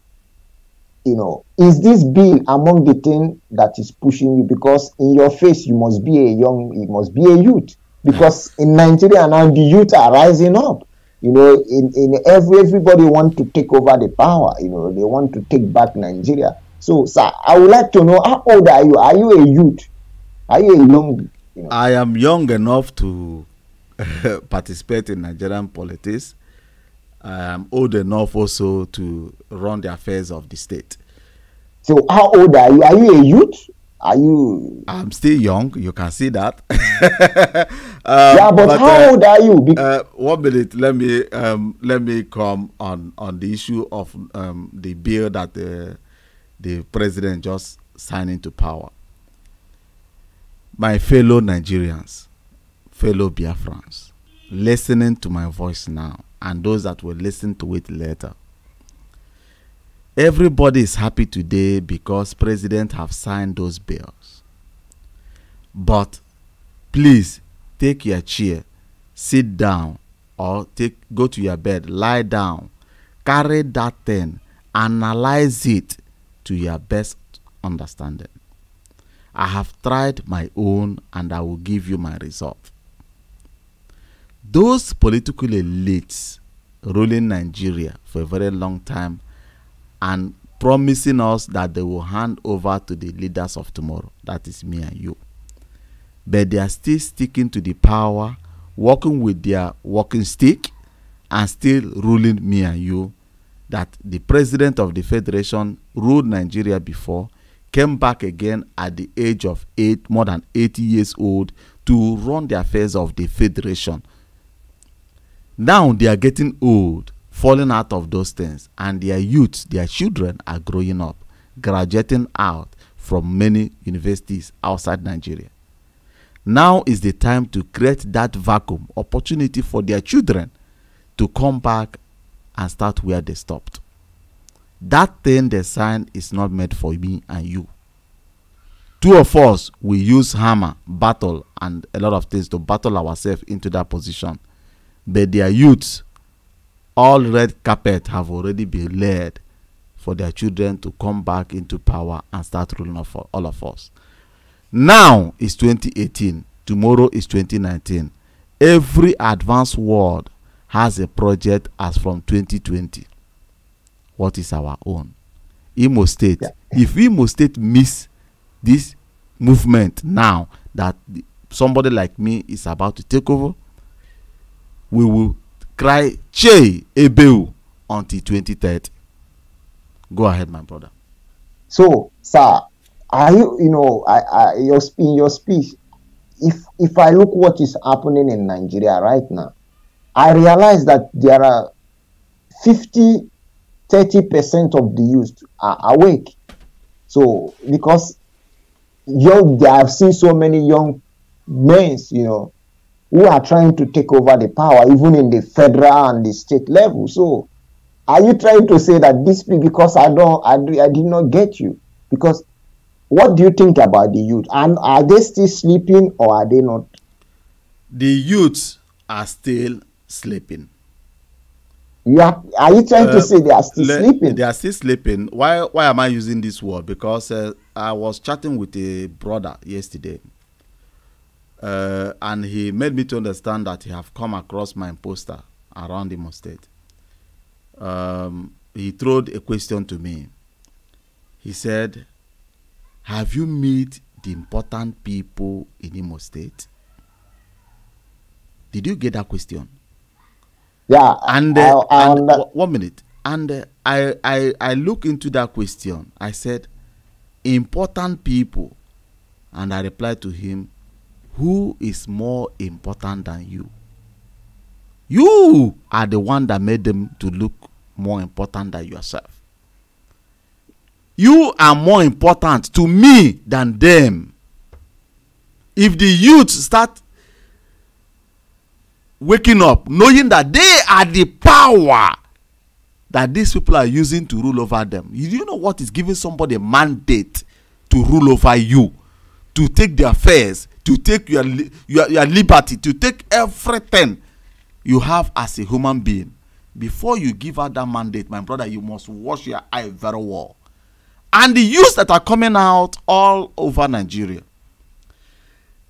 B: Is this bill among the things that is pushing you? Because in your face you must be a youth. Because in Nigeria now the youth are rising up. Everybody want to take over the power. They want to take back Nigeria. So, sir, I would like to know, how old are you? Are you a youth? Are you a young?
A: I am young enough to participate in Nigerian politics. I am old enough also to run the affairs of the state.
B: So, how old are you? Are you a youth? Are you?
A: I'm still young. You can see that.
B: but how old are you?
A: 1 minute. Let me come on the issue of the bill that the president just signed into power. My fellow Nigerians, fellow Biafrans, listening to my voice now, and those that will listen to it later. Everybody is happy today because president have signed those bills. But please take your chair, sit down, or go to your bed, lie down, carry that thing, analyze it to your best understanding. I have tried my own and I will give you my result. Those political elites ruling Nigeria for a very long time and promising us that they will hand over to the leaders of tomorrow, that is me and you. But they are still sticking to the power, working with their walking stick, and still ruling me and you. That the president of the federation ruled Nigeria before, came back again at the age of more than 80 years old to run the affairs of the federation. Now they are getting old, falling out of those things, and their youth, their children are growing up, graduating out from many universities outside Nigeria. Now is the time to create that vacuum, opportunity for their children to come back and start where they stopped. That thing they signed is not made for me and you. Two of us, we use hammer, battle, and a lot of things to battle ourselves into that position. But their youths, all red carpet have already been laid for their children to come back into power and start ruling all of us. Now is 2018. Tomorrow is 2019. Every advanced world has a project as from 2020. What is our own? Imo State. Yeah. If Imo State miss this movement now that somebody like me is about to take over, we will cry Che Ebeu until 2030. Go ahead, my brother.
B: So, sir, are you, in your speech, if I look what is happening in Nigeria right now, I realize that there are 30% of the youth are awake. So, because they have seen so many young men, who are trying to take over the power, even in the federal and the state level. So, are you trying to say that this, because I did not get you? Because what do you think about the youth? And are they still sleeping or are they not?
A: The youths are still sleeping.
B: Are you trying to say they are still sleeping?
A: They are still sleeping. Why am I using this word? Because I was chatting with a brother yesterday. And he made me to understand that he have come across my poster around Imo State. He threw a question to me. He said, have you met the important people in Imo State? Did you get that question?
B: Yeah.
A: And 1 minute. And I look into that question. I said, important people. And I replied to him, who is more important than you? You are the one that made them to look more important than yourself. You are more important to me than them. If the youth start waking up, knowing that they are the power that these people are using to rule over them. You know what is giving somebody a mandate to rule over you, to take their affairs, to take your liberty, to take everything you have as a human being. Before you give out that mandate, my brother, you must wash your eye very well. And the youths that are coming out all over Nigeria,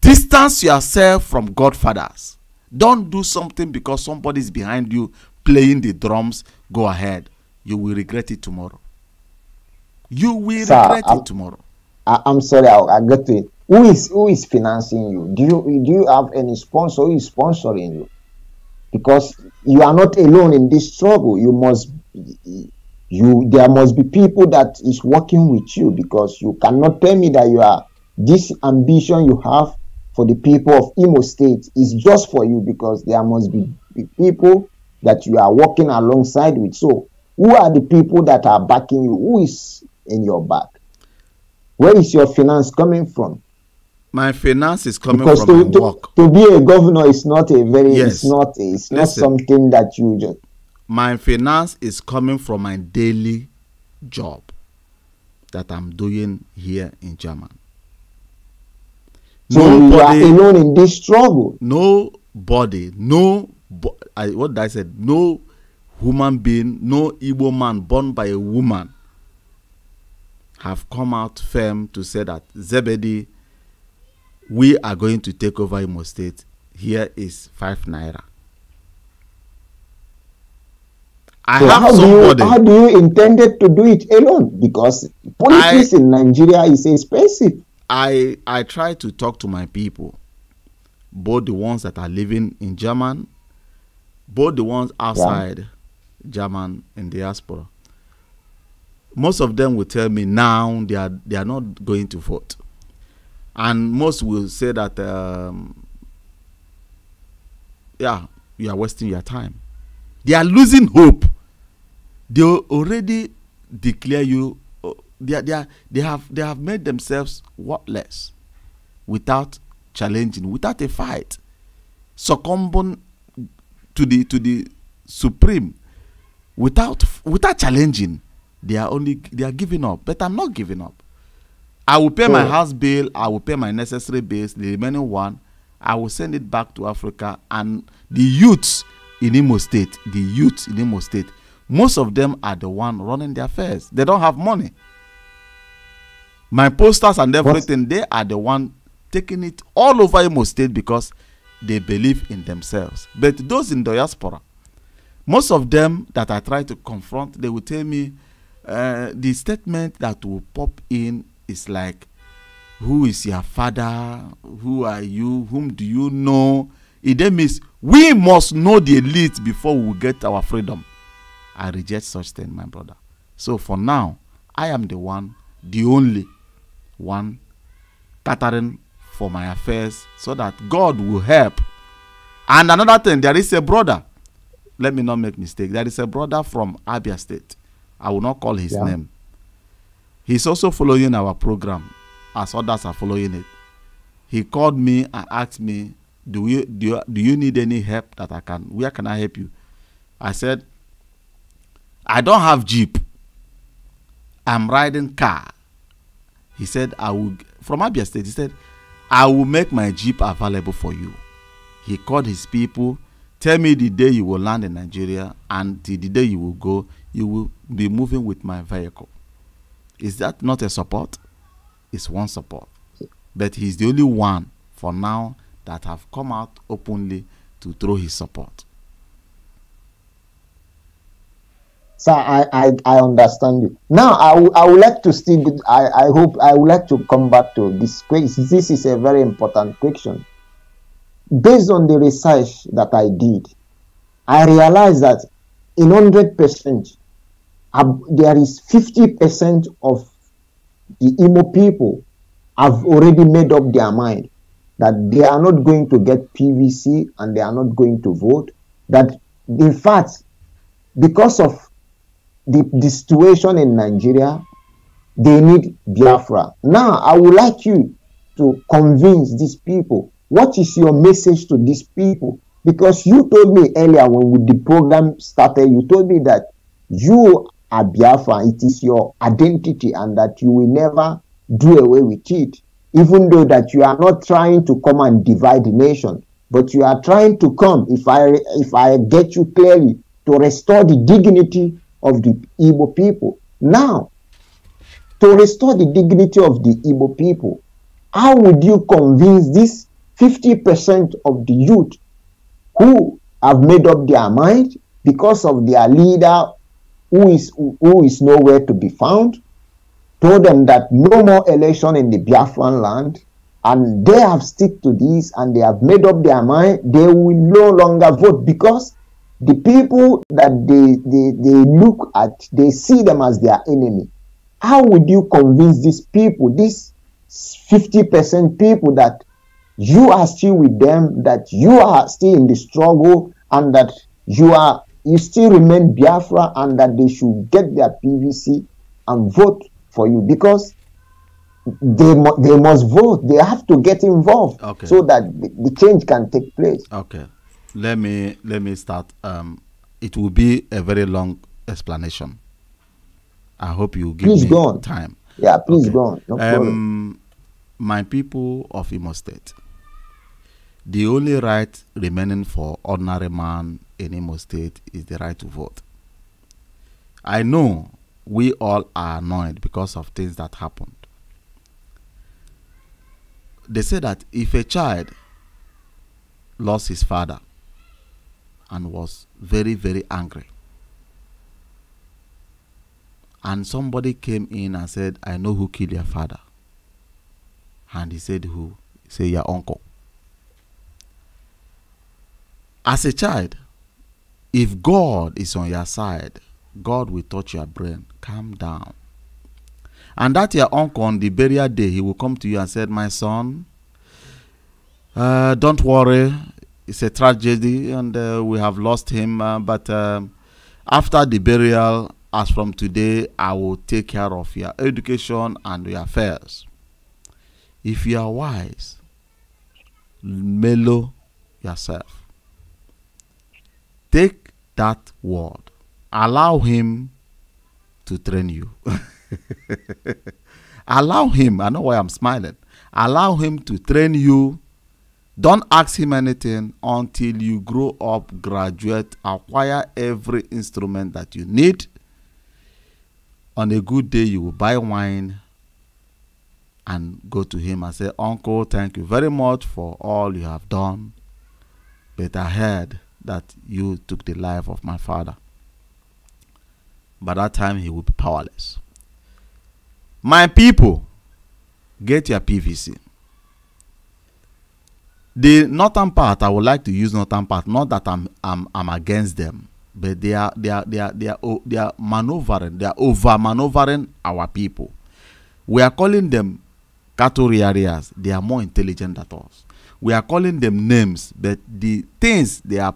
A: distance yourself from godfathers. Don't do something because somebody is behind you playing the drums. Go ahead. You will regret it tomorrow. You will regret it tomorrow.
B: I'm sorry, I got to it. Who is financing you? Do you have any sponsor who is sponsoring you? Because you are not alone in this struggle. There must be people that is working with you, because you cannot tell me that you are this ambition you have for the people of Imo State is just for you, because there must be people that you are working alongside with. So who are the people that are backing you? Who is in your back? Where is your finance coming from?
A: My finance is coming from my work.
B: To be a governor is not a very, it's not something that you just.
A: My finance is coming from my daily job that I'm doing here in Germany.
B: So you are alone in this struggle.
A: Nobody, what I said, no human being, no Igbo man born by a woman have come out firm to say that Zebedee, we are going to take over Imo State. Here is 5 naira.
B: How do you intended to do it alone? Because politics in Nigeria is expensive.
A: I try to talk to my people, both the ones that are living in German, both the ones outside German in diaspora. Most of them will tell me now they are not going to vote, and most will say that you are wasting your time. They are losing hope. They already declare you. They have made themselves worthless without challenging, without a fight, succumbing to the supreme, without challenging. They are giving up. But I'm not giving up. I will pay my house bill. I will pay my necessary bills. The remaining one, I will send it back to Africa. And the youths in Imo State, most of them are the one running their affairs. They don't have money. My posters and everything, they are the one taking it all over Imo State because they believe in themselves. But those in diaspora, most of them that I try to confront, they will tell me the statement that will pop in is like, who is your father? Who are you? Whom do you know? It then means we must know the elite before we get our freedom. I reject such thing, my brother. So for now, I am the only one catering for my affairs so that God will help. And another thing, there is a brother. Let me not make mistake. There is a brother from Abia State. I will not call his name. He's also following our program as others are following it. He called me and asked me, do you need any help that I can? Where can I help you? I said, I don't have Jeep. I'm riding car. He said, from Abia State, he said, I will make my Jeep available for you. He called his people, tell me the day you will land in Nigeria, and till the day you will go, you will be moving with my vehicle. Is that not a support? It's one support. But he's the only one for now that have come out openly to throw his support.
B: So I understand you. Now I would like to still. I would like to come back to this question. This is a very important question. Based on the research that I did, I realized that in 100%, there is 50% of the Imo people have already made up their mind that they are not going to get PVC and they are not going to vote. That in fact, because of the situation in Nigeria, they need Biafra. Now, I would like you to convince these people. What is your message to these people? Because you told me earlier when the program started, you told me that you are Biafra. It is your identity and that you will never do away with it. Even though that you are not trying to come and divide the nation, but you are trying to come, if I get you clearly, to restore the dignity of the Igbo people. Now, to restore the dignity of the Igbo people, how would you convince this 50% of the youth who have made up their mind because of their leader who is nowhere to be found, told them that no more election in the Biafran land, and they have stick to this and they have made up their mind, they will no longer vote because the people that they look at, they see them as their enemy. How would you convince these people, these 50% people, that you are still with them, that you are still in the struggle, and that you still remain Biafra, and that they should get their PVC and vote for you? Because they must vote. They have to get involved, okay, so that the change can take place.
A: Okay. Let me start. It will be a very long explanation. I hope you give me time.
B: Yeah, please go on. No problem.
A: My people of Imo State, the only right remaining for ordinary man in Imo State is the right to vote. I know we all are annoyed because of things that happened. They say that if a child lost his father and was very, very angry, and somebody came in and said, I know who killed your father. And he said, who? He said, your uncle. As a child, if God is on your side, God will touch your brain. Calm down. And that your uncle on the burial day, he will come to you and said, my son, don't worry. It's a tragedy and we have lost him. But after the burial, as from today, I will take care of your education and your affairs. If you are wise, mellow yourself. Take that word. Allow him to train you. Allow him. I know why I'm smiling. Allow him to train you. Don't ask him anything until you grow up, graduate, acquire every instrument that you need. On a good day, you will buy wine and go to him and say, Uncle, thank you very much for all you have done. But I heard that you took the life of my father. By that time, he will be powerless. My people, get your PVC. The northern part, I would like to use northern part. Not that I'm against them, but they are maneuvering. They are over maneuvering our people. We are calling them category areas. They are more intelligent than us. We are calling them names, but the things that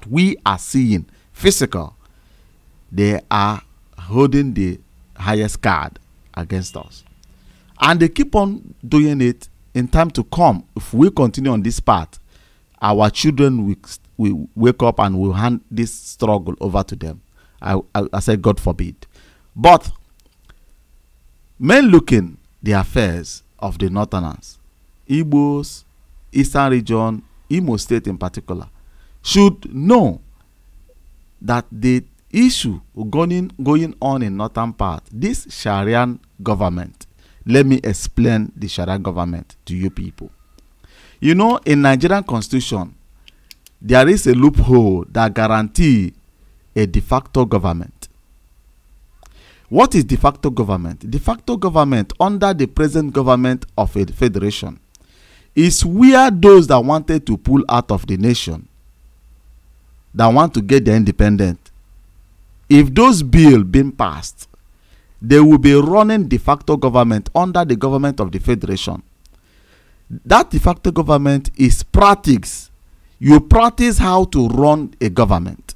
A: we are seeing physical, they are holding the highest card against us, and they keep on doing it. In time to come, if we continue on this path, our children will wake up and will hand this struggle over to them. I said, God forbid. But men looking the affairs of the Northerners, Igbos, Eastern region, Imo State in particular, should know that the issue going on in northern part, this Sharia government. Let me explain the Sharia government to you people. You know, in Nigerian constitution, there is a loophole that guarantees a de facto government. What is de facto government? De facto government under the present government of a federation is where those that wanted to pull out of the nation, that want to get their independence, if those bills been passed, they will be running de facto government under the government of the federation. That de facto government is practice. You practice how to run a government.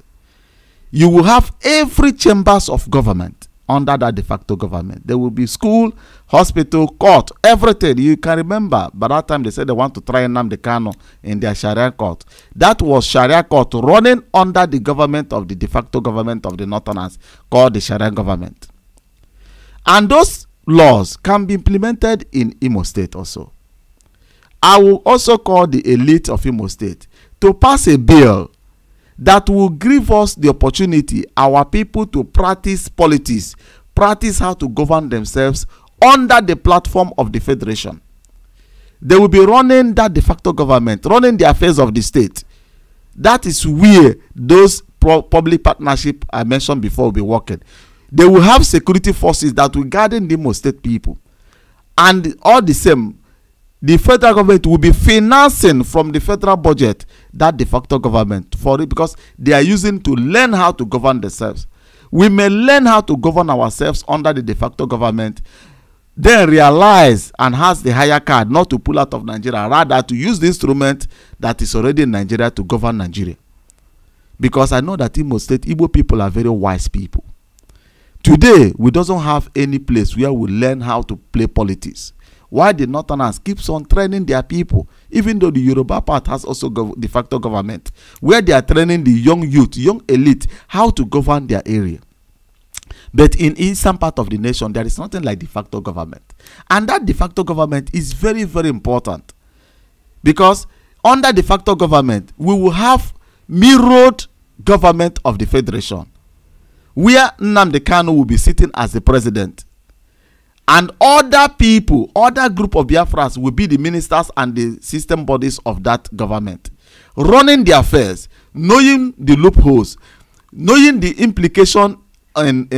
A: You will have every chambers of government under that de facto government. There will be school, hospital, court, everything. You can remember, by that time they said they want to try Nnamdi Kanu in their Sharia court. That was Sharia court running under the government of the de facto government of the Northerners, called the Sharia government. And those laws can be implemented in Imo State also. I will also call the elite of Imo State to pass a bill that will give us the opportunity, our people, to practice politics, practice how to govern themselves under the platform of the federation. They will be running that de facto government, running the affairs of the state. That is where those public partnership I mentioned before will be working. They will have security forces that will guard the Imo State people. And all the same, the federal government will be financing from the federal budget that de facto government for it, because they are using to learn how to govern themselves. We may learn how to govern ourselves under the de facto government, then realize and has the higher card not to pull out of Nigeria, rather to use the instrument that is already in Nigeria to govern Nigeria. Because I know that Imo State, Igbo people are very wise people. Today, we doesn't have any place where we learn how to play politics. Why the Northerners keeps on training their people, even though the Yoruba part has also de facto government, where they are training the young youth, young elite, how to govern their area. But in eastern part of the nation, there is nothing like de facto government. And that de facto government is very, very important. Because under de facto government, we will have mirrored government of the federation. where Nnamdi Kanu will be sitting as the president. And other people, other group of Biafras will be the ministers and the system bodies of that government, running the affairs, knowing the loopholes, knowing the implication in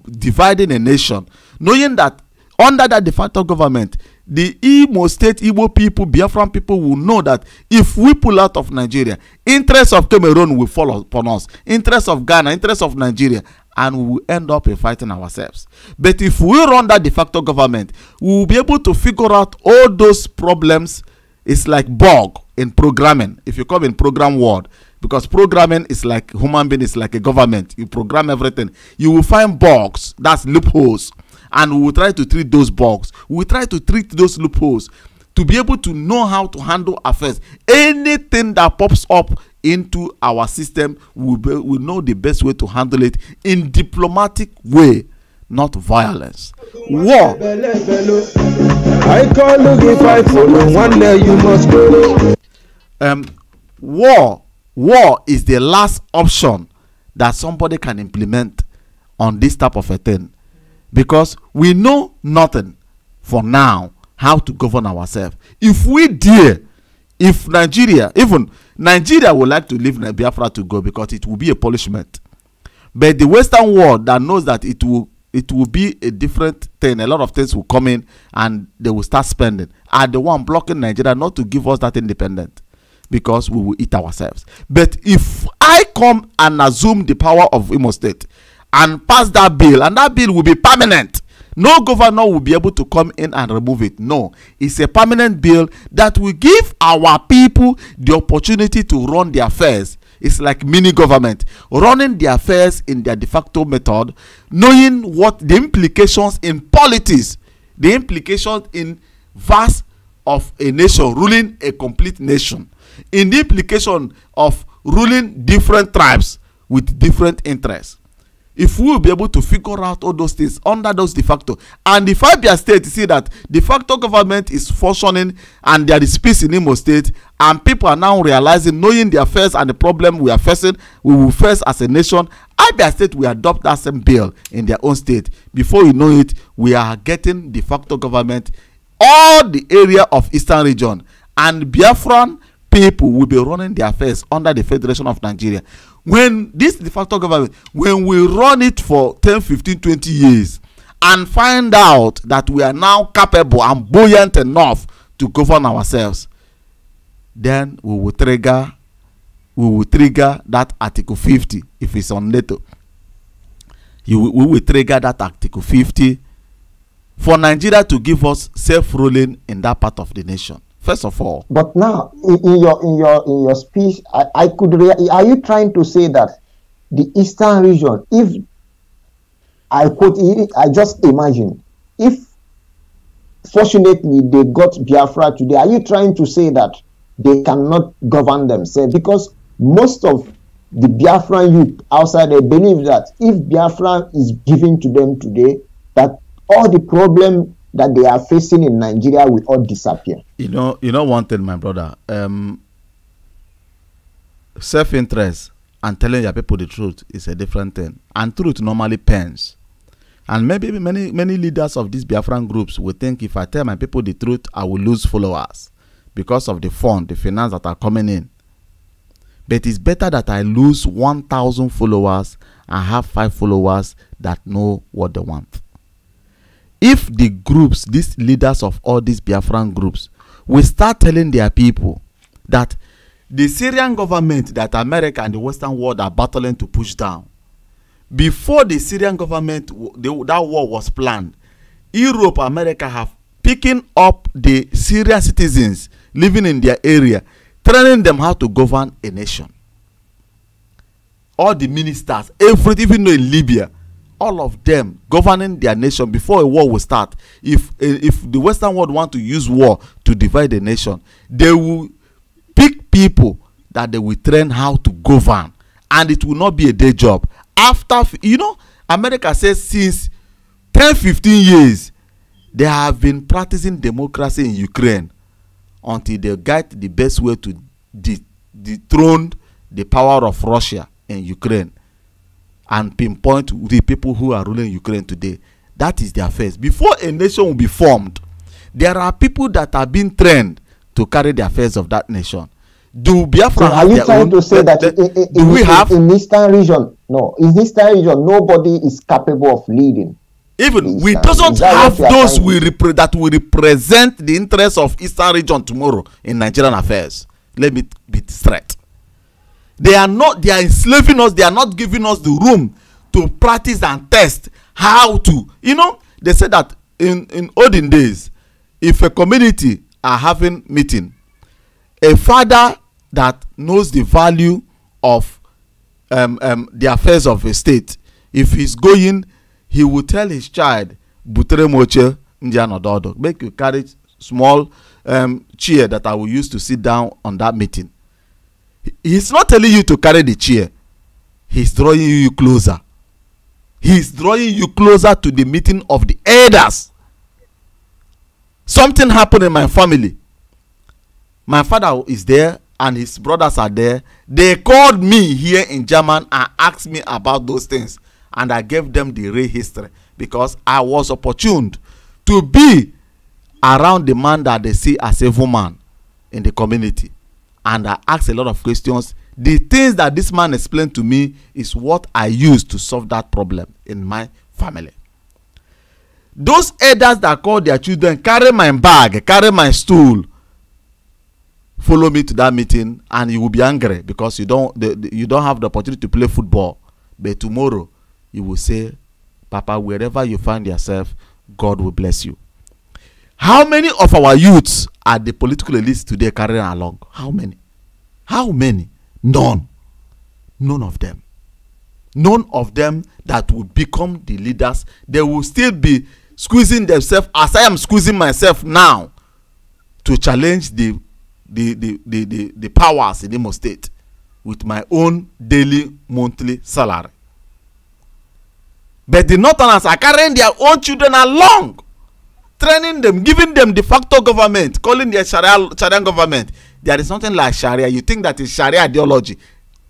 A: dividing a nation, knowing that under that de facto government, the Imo State Igbo people, Biafran people will know that if we pull out of Nigeria, interests of Cameroon will fall upon us, interests of Ghana, interests of Nigeria, and we will end up in fighting ourselves. But if we run that de facto government, we will be able to figure out all those problems. It's like bug in programming. If you come in program world, because programming is like human being, is like a government. You program everything. You will find bugs, that's loopholes, and we will try to treat those bugs. We will try to treat those loopholes to be able to know how to handle affairs. Anything that pops up into our system, we know the best way to handle it in diplomatic way, not violence. War.
C: I call you fight for one day you must go.
A: War is the last option that somebody can implement on this type of a thing, because we know nothing for now how to govern ourselves. If we dare, if Nigeria, even Nigeria would like to leave Biafra to go because it will be a punishment. But the Western world that knows that it will be a different thing, a lot of things will come in and they will start spending, are the one blocking Nigeria not to give us that independence, because we will eat ourselves. But if I come and assume the power of Imo State and pass that bill, and that bill will be permanent, no governor will be able to come in and remove it. No, it's a permanent bill that will give our people the opportunity to run their affairs. It's like mini government, running their affairs in their de facto method, knowing what the implications in politics, the implications in vast of a nation, ruling a complete nation, in the implication of ruling different tribes with different interests. If we will be able to figure out all those things under those de facto, and if Abia State see that de facto government is functioning and there is peace in Imo State, and people are now realizing, knowing the affairs and the problem we are facing, we will face as a nation, Abia State will adopt that same bill in their own state. Before you know it, we are getting de facto government all the area of Eastern region, and Biafran people will be running their affairs under the Federation of Nigeria. When this de facto government, when we run it for 10, 15, 20 years and find out that we are now capable and buoyant enough to govern ourselves, then we will trigger that Article 50 if it's on NATO. We will trigger that Article 50 for Nigeria to give us self-ruling in that part of the nation. First of all,
B: but now in your speech, I could. Are you trying to say that the Eastern region, if I quote, I just imagine, if fortunately they got Biafra today, are you trying to say that they cannot govern themselves? Because most of the Biafran youth outside, they believe that if Biafra is given to them today, that all the problem that they are facing in Nigeria will all disappear.
A: You know one thing, my brother. Self-interest and telling your people the truth is a different thing. And truth normally pains. And maybe many leaders of these Biafran groups will think, if I tell my people the truth, I will lose followers because of the finance that are coming in. But it's better that I lose 1,000 followers and have 5 followers that know what they want. If the groups, these leaders of all these Biafran groups, will start telling their people that the Syrian government that America and the Western world are battling to push down, before the Syrian government, that war was planned, Europe, America have picking up the Syrian citizens living in their area, training them how to govern a nation. All the ministers, even though in Libya, all of them governing their nation before a war will start. If the Western world want to use war to divide the nation, they will pick people that they will train how to govern, and it will not be a day job. After, America says since 10-15 years they have been practicing democracy in Ukraine until they get the best way to dethrone the power of Russia in Ukraine. and pinpoint the people who are ruling Ukraine today. That is their face. Before a nation will be formed, there are people that are being trained to carry the affairs of that nation. Do Biafra
B: so are you trying to say that in Eastern region, no, in Eastern region, nobody is capable of leading?
A: Even we doesn't have those that will represent the interests of Eastern region tomorrow in Nigerian affairs. Let me be straight. They are enslaving us. They are not giving us the room to practice and test how to. You know, they said that in olden days, if a community are having meeting, a father that knows the value of the affairs of a state, if he's going, he will tell his child, "Butere moche ndianododo, make you carry small chair that I will use to sit down on that meeting." He's not telling you to carry the chair. He's drawing you closer. He's drawing you closer to the meeting of the elders. Something happened in my family. My father is there and his brothers are there. They called me here in German and asked me about those things. And I gave them the real history because I was opportuned to be around the man that they see as a woman in the community. And I asked a lot of questions. The things that this man explained to me is what I used to solve that problem in my family. Those elders that call their children, carry my bag, carry my stool, follow me to that meeting, and you will be angry because you don't have the opportunity to play football. But tomorrow, you will say, "Papa, wherever you find yourself, God will bless you." How many of our youths are the political elites today carrying along? How many? How many? None. None of them. None of them that will become the leaders. They will still be squeezing themselves as I am squeezing myself now to challenge the powers in Imo State with my own daily, monthly salary. But the Northerners are carrying their own children along, training them, giving them de facto government, calling their Sharia government. There is nothing like Sharia. You think that is Sharia ideology.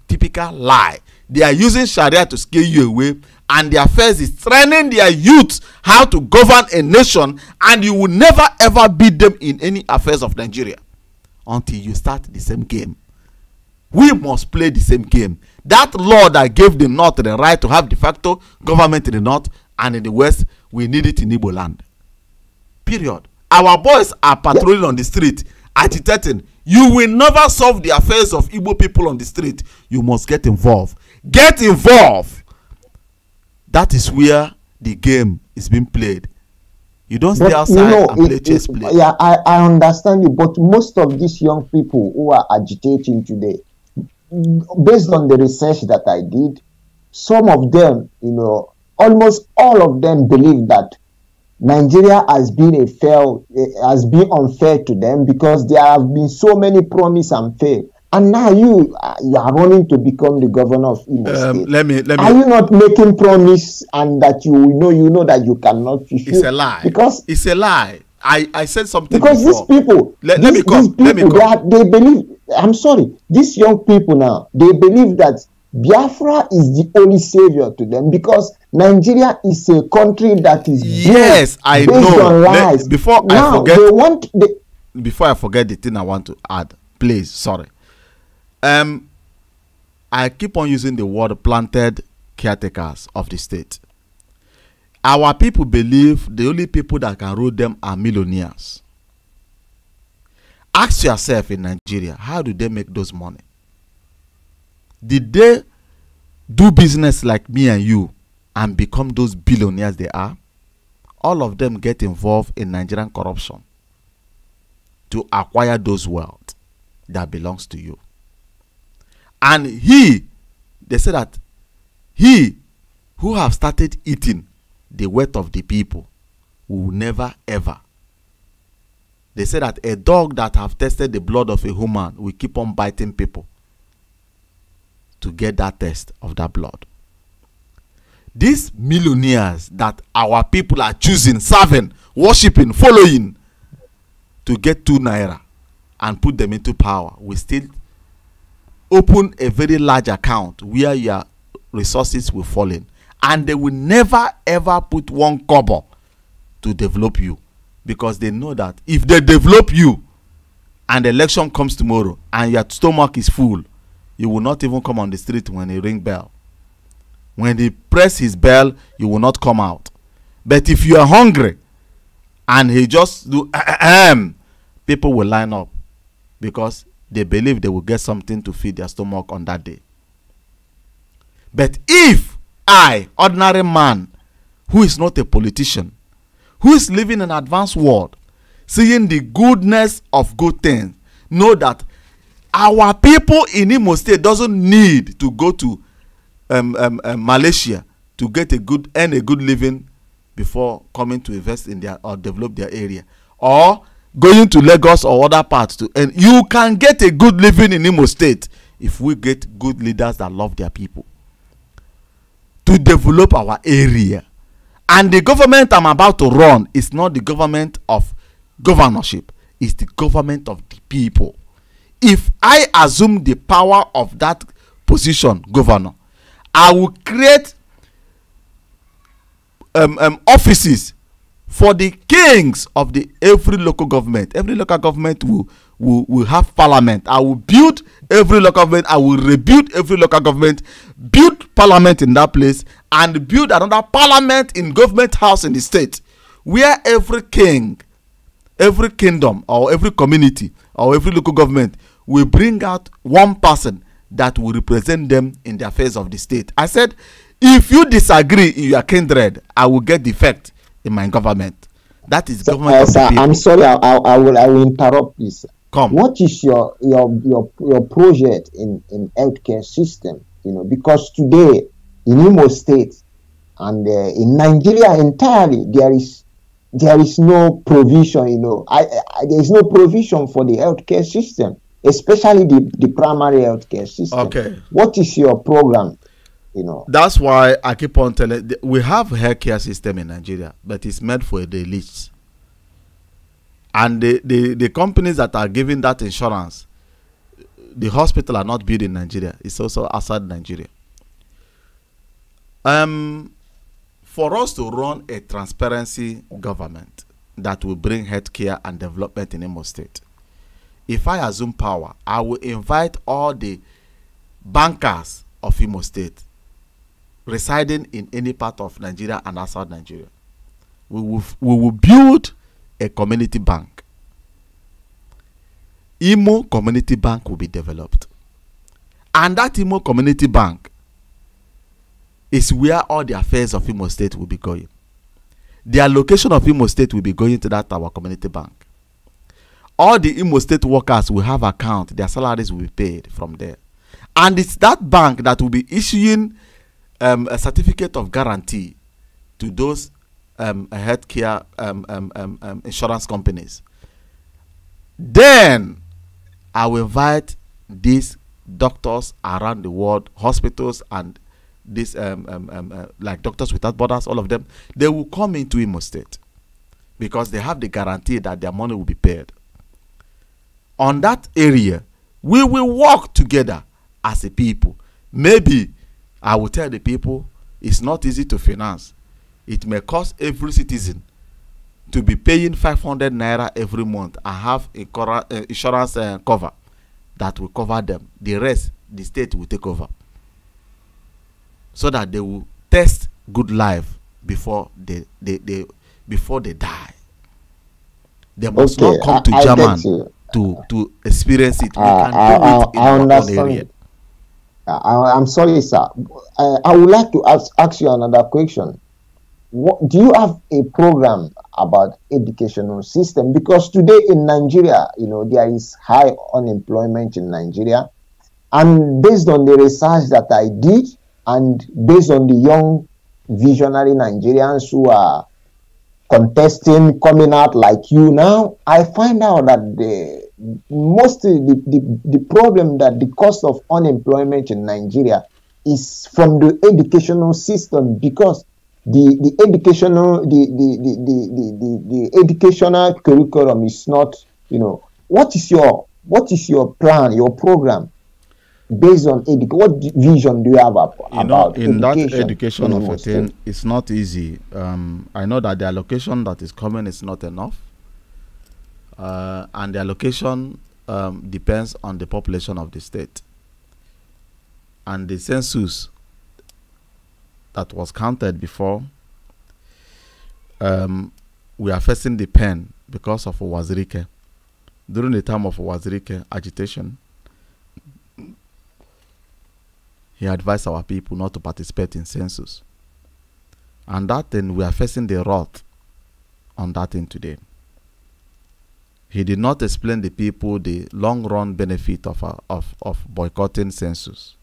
A: Typical lie. They are using Sharia to scare you away, and their first is training their youth how to govern a nation, and you will never ever beat them in any affairs of Nigeria until you start the same game. We must play the same game. That law that gave the North the right to have de facto government in the North and in the West, we need it in Igbo land. Period. Our boys are patrolling on the street, agitating. You will never solve the affairs of Igbo people on the street. You must get involved. Get involved. That is where the game is being played. You don't stay outside and play chess play.
B: Yeah, I understand you, but most of these young people who are agitating today, based on the research that I did, some of them, almost all of them believe that Nigeria has been unfair to them because there have been so many promise and fail. And now you are running to become the governor of Imo State. Let me. Are you not making promise and that you know that you cannot fulfill?
A: It's a lie.
B: Because
A: it's a lie. I said something
B: because
A: before.
B: These people,
A: let me come.
B: They believe. I'm sorry. These young people now, they believe that Biafra is the only savior to them because Nigeria is a country that is
A: based on
B: lies.
A: Before I forget the thing I want to add, please, sorry. I keep on using the word planted caretakers of the state. Our people believe the only people that can rule them are millionaires. Ask yourself in Nigeria, how do they make those money? Did they do business like me and you and become those billionaires they are? All of them get involved in Nigerian corruption to acquire those wealth that belongs to you. And they say that he who have started eating the wealth of the people will never ever. They say that a dog that have tasted the blood of a human will keep on biting people to get that taste of that blood. These millionaires that our people are choosing, serving, worshipping, following to get 2 naira and put them into power will still open a very large account where you are resources will fall in, and they will never ever put one kobo to develop you, because they know that if they develop you and the election comes tomorrow and your stomach is full, you will not even come on the street when he ring bell. When he press his bell, you will not come out. But if you are hungry and he just do people will line up, because they believe they will get something to feed their stomach on that day. But if I, ordinary man, who is not a politician, who is living in an advanced world, seeing the goodness of good things, know that our people in Imo State doesn't need to go to Malaysia to get earn a good living before coming to invest in their or develop their area, or going to Lagos or other parts to earn. You can get a good living in Imo State if we get good leaders that love their people to develop our area. And the government I'm about to run is not the government of governorship, it's the government of the people. If I assume the power of that position, governor, I will create offices for the kings of the every local government. Every local government will have parliament. I will build every local government. I will rebuild every local government, build parliament in that place, and build another parliament in government house in the state, where every king, every kingdom, or every community, or every local government will bring out one person that will represent them in the affairs of the state. I said, if you disagree in your kindred, I will get defect in my government. That is government of the people.
B: I'm sorry, I will interrupt this.
A: Come.
B: What is your project in healthcare system? You know, because today in Imo State and in Nigeria entirely, there is no provision. You know, there is no provision for the healthcare system, especially the primary healthcare system.
A: Okay.
B: What is your program? You know,
A: that's why I keep on telling. We have a healthcare system in Nigeria, but it's meant for the elites. And the companies that are giving that insurance, the hospital are not built in Nigeria. It's also outside Nigeria. For us to run a transparency government that will bring healthcare and development in Imo State, if I assume power, I will invite all the bankers of Imo State residing in any part of Nigeria and outside Nigeria. We will build a community bank. Imo Community Bank will be developed. And that Imo Community Bank is where all the affairs of Imo State will be going. The allocation of Imo State will be going to that our community bank. All the Imo State workers will have account, their salaries will be paid from there. And it's that bank that will be issuing a certificate of guarantee to those healthcare insurance companies. Then I will invite these doctors around the world, hospitals, and these like Doctors Without Borders, all of them. They will come into Imo State because they have the guarantee that their money will be paid. On that area, we will work together as a people. Maybe I will tell the people it's not easy to finance. It may cost every citizen to be paying 500 naira every month and have a insurance cover that will cover them. The rest, the state will take over, so that they will test good life before they die. They must not come to German to experience it. We can do it in our own area.
B: I'm sorry, sir. I would like to ask you another question. Do you have a program about educational system? Because today in Nigeria, you know, there is high unemployment in Nigeria. And based on the research that I did, and based on the young visionary Nigerians who are contesting, coming out like you now, I find out that the problem, that the cost of unemployment in Nigeria is from the educational system, because the educational curriculum is not, you know. What is your plan, your program? based on education? What vision do you have about
A: in that
B: education
A: education
B: in
A: of
B: Imo
A: a thing,
B: State?
A: it's not easy. I know that the allocation that is coming is not enough, and the allocation depends on the population of the state. And the census that was counted before, we are facing the pen because of Wazirike. During the time of Wazirike agitation, he advised our people not to participate in census. And that thing, we are facing the wrath on that thing today. He did not explain the people the long-run benefit of boycotting census.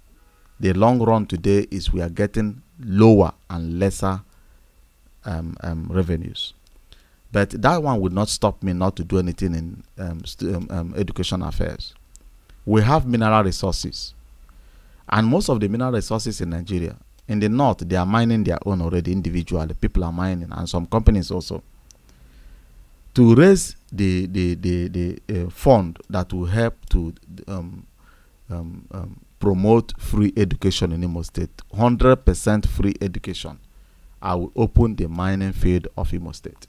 A: The long run today is we are getting lower and lesser revenues. But that one would not stop me not to do anything in education affairs. We have mineral resources. And most of the mineral resources in Nigeria, in the north, they are mining their own already individually. People are mining, and some companies also. To raise the fund that will help to promote free education in Imo State, 100% free education, I will open the mining field of Imo State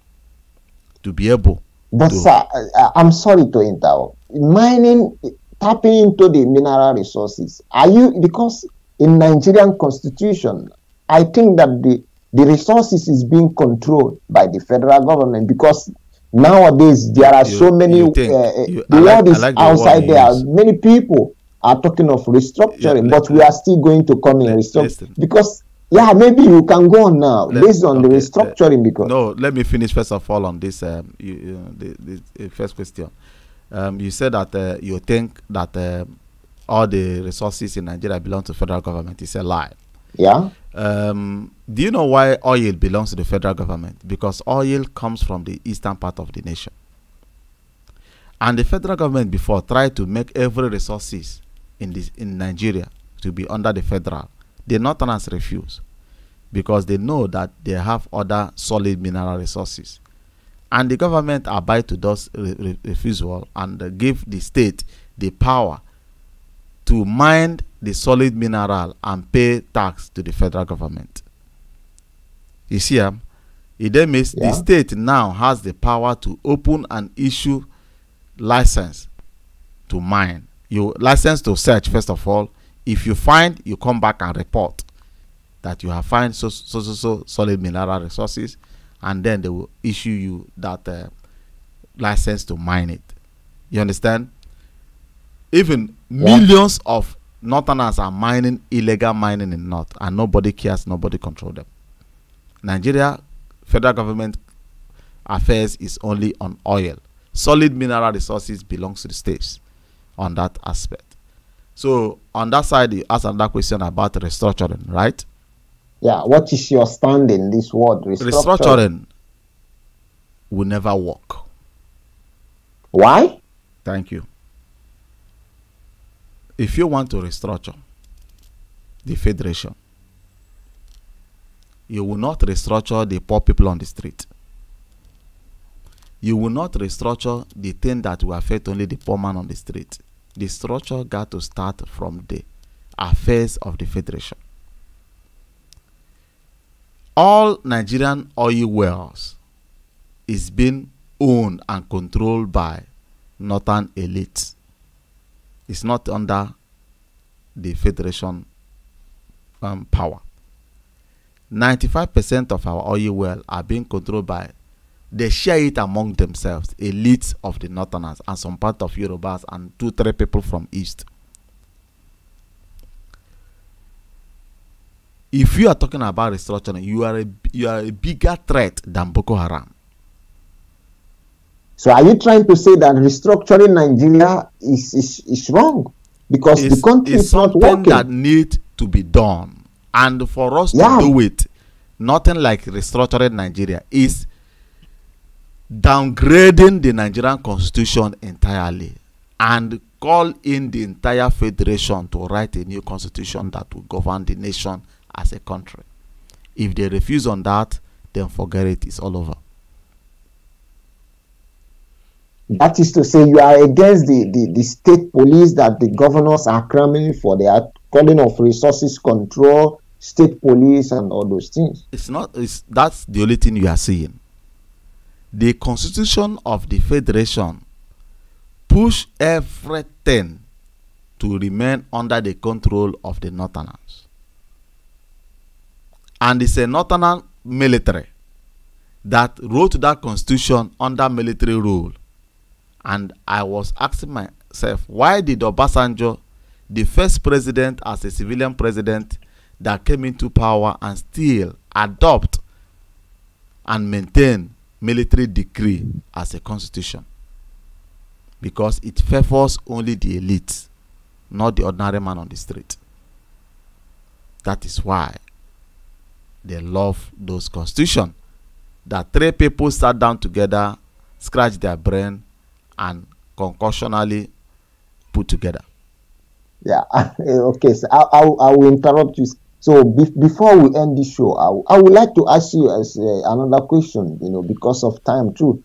A: to be able.
B: But sir, I'm sorry to interrupt. Mining, tapping into the mineral resources. Are you, because in Nigerian constitution, I think that the resources is being controlled by the federal government, because nowadays there are so many. The world is outside there. Many people are talking of restructuring, but we are still going to come in restructuring because. Yeah, maybe you can go on now based on the restructuring. Because
A: no, let me finish first of all on this. The first question. You said that you think that all the resources in Nigeria belong to federal government. It's a lie.
B: Yeah.
A: Do you know why oil belongs to the federal government? Because oil comes from the eastern part of the nation, and the federal government before tried to make every resources in Nigeria to be under the federal. The Northerners refuse because they know that they have other solid mineral resources. And the government abide to those refusal and give the state the power to mine the solid mineral and pay tax to the federal government. You see, it then means the state now has the power to open and issue license to mine. You license to search, first of all. If you find, you come back and report that you have found so solid mineral resources, and then they will issue you that license to mine it. You understand? Even millions of Northerners are mining illegal mining in North, and nobody cares, nobody controls them. Nigeria federal government affairs is only on oil. Solid mineral resources belongs to the states on that aspect. So on that side, you asked another question about restructuring, right?
B: Yeah. What is your stand in this word, restructuring?
A: Restructuring will never work.
B: Why?
A: Thank you. If you want to restructure the federation, you will not restructure the poor people on the street. You will not restructure the thing that will affect only the poor man on the street. The structure got to start from the affairs of the federation. All Nigerian oil wells is being owned and controlled by northern elites. It's not under the federation power. 95% of our oil wells are being controlled by, they share it among themselves, elites of the Northerners and some part of Yorubas and 2-3 people from East. If you are talking about restructuring, you are a bigger threat than Boko Haram.
B: So are you trying to say that restructuring Nigeria is wrong? Because the country is not working.
A: It's something that needs to be done. And for us to do it, nothing like restructuring Nigeria is downgrading the Nigerian constitution entirely and call in the entire federation to write a new constitution that will govern the nation as a country. If they refuse on that, then forget it, it's all over.
B: That is to say, you are against the state police that the governors are cramming for. They are calling of resources control, state police, and all those things.
A: It's not. That's the only thing you are seeing. The Constitution of the Federation push everything to remain under the control of the Northerners. And it's a Northern military that wrote that constitution under military rule. And I was asking myself, why did Obasanjo, the first president as a civilian president that came into power, and still adopt and maintain military decree as a constitution? Because it favors only the elite, not the ordinary man on the street. That is why they love those constitutions that three people sat down together, scratch their brain, and concoctionally put together.
B: Yeah. Okay. So I will interrupt you. So before we end this show, I would like to ask you as another question. Because of time too.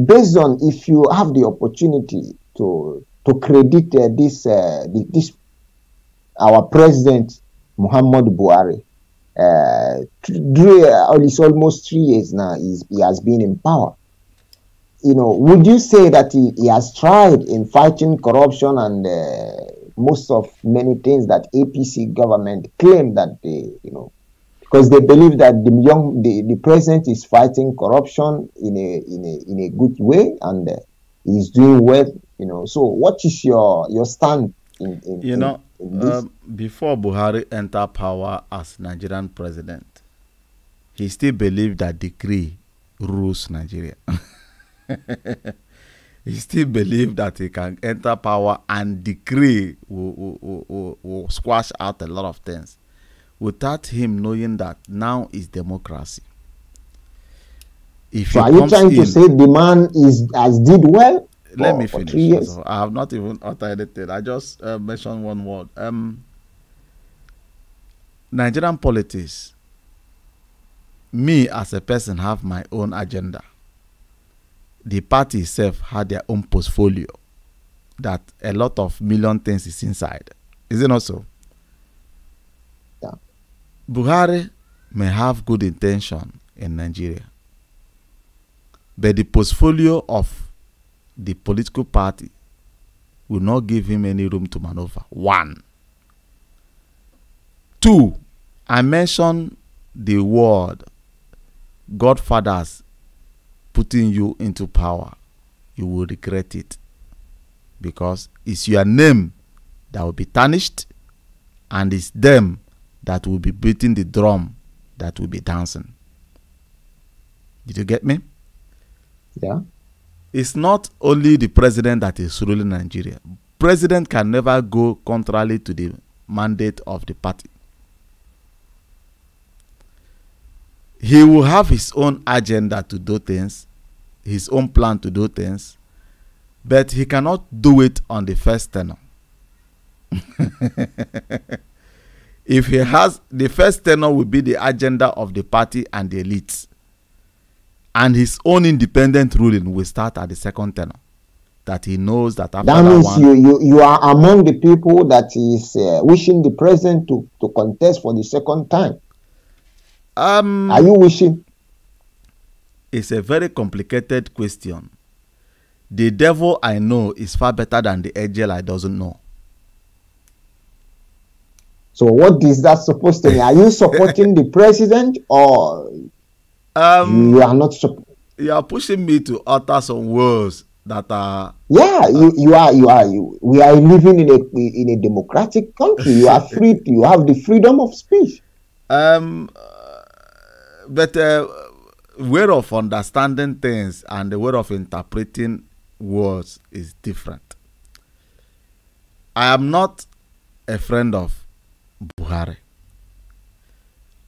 B: Based on, if you have the opportunity to credit this our president Muhammad Buhari, it's almost 3 years now he has been in power. Would you say that he has tried in fighting corruption and most of many things that APC government claim that because they believe that the president is fighting corruption in a good way and he's doing well. So what is your stand in this?
A: Before Buhari entered power as Nigerian president, he still believed that decree rules Nigeria. He still believed that he can enter power and decree will squash out a lot of things, without him knowing that now is democracy.
B: So are you trying to say the man has did well?
A: Let me finish. 3 years. I have not even uttered anything. I just mentioned one word. Nigerian politics, me as a person have my own agenda. The party itself had their own portfolio that a lot of million things is inside. Is it not so?
B: Yeah.
A: Buhari may have good intention in Nigeria, but the portfolio of the political party will not give him any room to maneuver. 1. 2, I mentioned the word Godfathers putting you into power. You will regret it, because it's your name that will be tarnished, and it's them that will be beating the drum, that will be dancing. Did you get me?
B: Yeah.
A: It's not only the president that is ruling Nigeria. President can never go contrary to the mandate of the party. He will have his own agenda to do things, his own plan to do things, but he cannot do it on the first tenure. If he has, the first tenure will be the agenda of the party and the elites, and his own independent ruling will start at the second tenure. That he knows that after
B: that means
A: one,
B: you are among the people that is wishing the president to contest for the second time. Are you wishing?
A: It's a very complicated question. The devil I know is far better than the angel I doesn't know.
B: So what is that supposed to mean? Are you supporting the president, or you are not?
A: You are pushing me to utter some words that are.
B: Yeah, you are. We are living in a democratic country. You are free. You have the freedom of speech.
A: But way of understanding things and the way of interpreting words is different. I am not a friend of Buhari.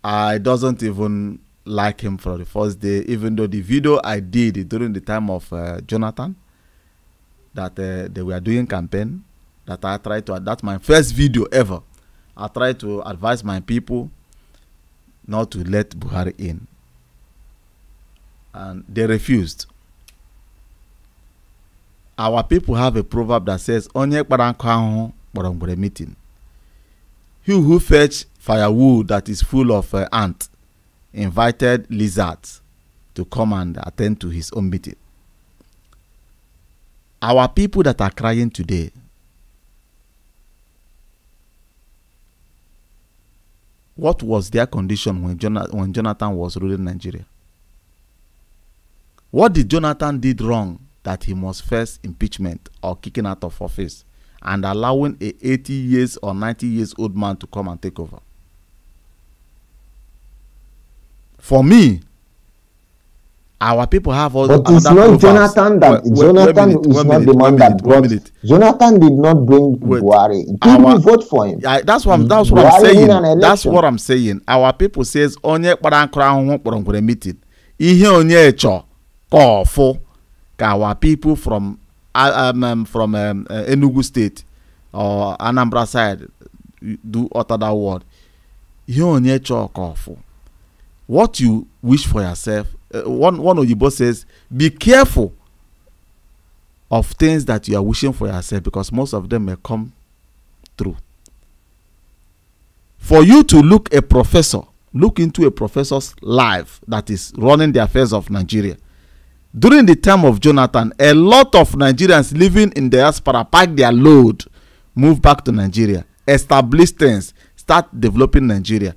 A: I doesn't even like him for the first day, even though the video I did during the time of Jonathan, that they were doing campaign, that I tried to, that's my first video ever. I tried to advise my people not to let Buhari in, and they refused. Our people have a proverb that says, "Onye kpara nkụ ahụhụ kpọrọ ngwere meeting." He who fetch firewood that is full of ants invited lizards to come and attend to his own meeting. Our people that are crying today, what was their condition when Jonathan was ruling Nigeria? What did Jonathan did wrong that he must face impeachment or kicking out of office and allowing a 80 years or 90 years old man to come and take over? For me, our people have all.
B: But it's not Jonathan that Jonathan is not the one that brought. Jonathan did not bring Buhari. People vote for him.
A: That's what I'm saying. That's what I'm saying. Our people says onye kpara nkụ ahụhụ kpọrọ ngwere meeting. Ihe onye chọ kọfụ ka our people from Enugu State or Anambra side do utter that word. Ihe onye chọ kọfụ. What you wish for yourself. One of you both says, be careful of things that you are wishing for yourself, because most of them may come true. For you to look into a professor's life that is running the affairs of Nigeria. During the time of Jonathan, a lot of Nigerians living in diaspora pack their load, move back to Nigeria, establish things, start developing Nigeria.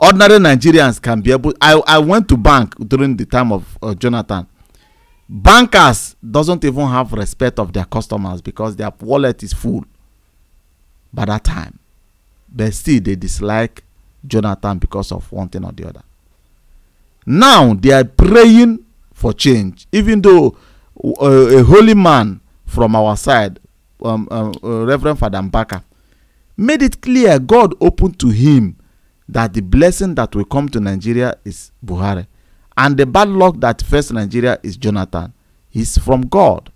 A: Ordinary Nigerians can be able. I went to bank during the time of Jonathan. Bankers doesn't even have respect of their customers because their wallet is full by that time. But still they dislike Jonathan because of one thing or the other. Now they are praying for change. Even though a holy man from our side, Reverend Father Mbaka, made it clear, God opened to him that the blessing that will come to Nigeria is Buhari, and the bad luck that faces Nigeria is Jonathan. He's from God,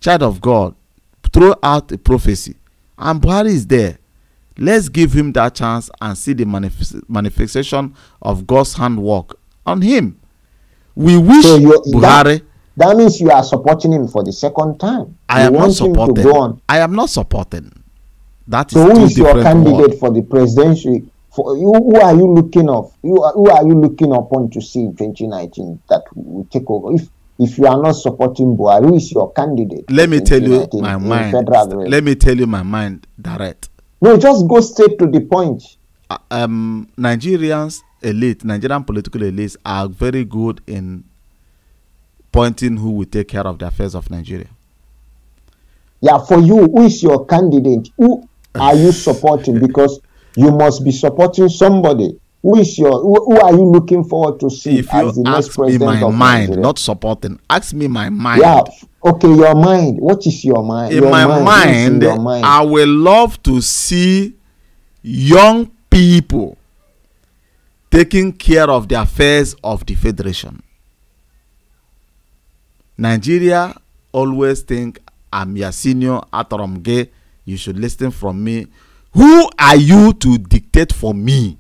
A: child of God, throw out a prophecy, and Buhari is there. Let's give him that chance and see the manifestation of God's handwork on him. We wish Buhari.
B: That means you are supporting him for the second time.
A: I am not supporting. I am not supporting. That is
B: so who is your candidate for the presidency? For you, who are you looking of? Who are you looking upon to see in 2019 that will take over? If you are not supporting Buhari, who is your candidate?
A: Let me tell you my mind. Let me tell you my mind direct.
B: No, just go straight to the point.
A: Nigerian political elites are very good in pointing who will take care of the affairs of Nigeria.
B: Yeah, for you, who is your candidate? Who are you supporting? Because you must be supporting somebody. Who are you looking forward to see as the next president of Nigeria?
A: Mind, not supporting. Ask me my mind.
B: Yeah, okay, your mind. What is your mind?
A: In my mind, I will love to see young people taking care of the affairs of the federation. Nigeria always think I'm your senior, Atoromge. You should listen from me. Who are you to dictate for me?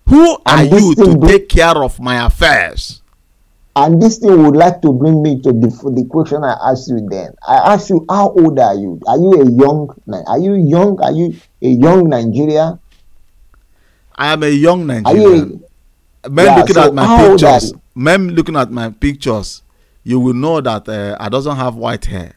A: Who are you to take care of my affairs?
B: And this thing would like to bring me to the question I asked you then. I asked you, how old are you? Are you a young? Are you young? Are you a young Nigerian?
A: I am a young Nigerian. Looking at my pictures, you will know that I doesn't have white hair.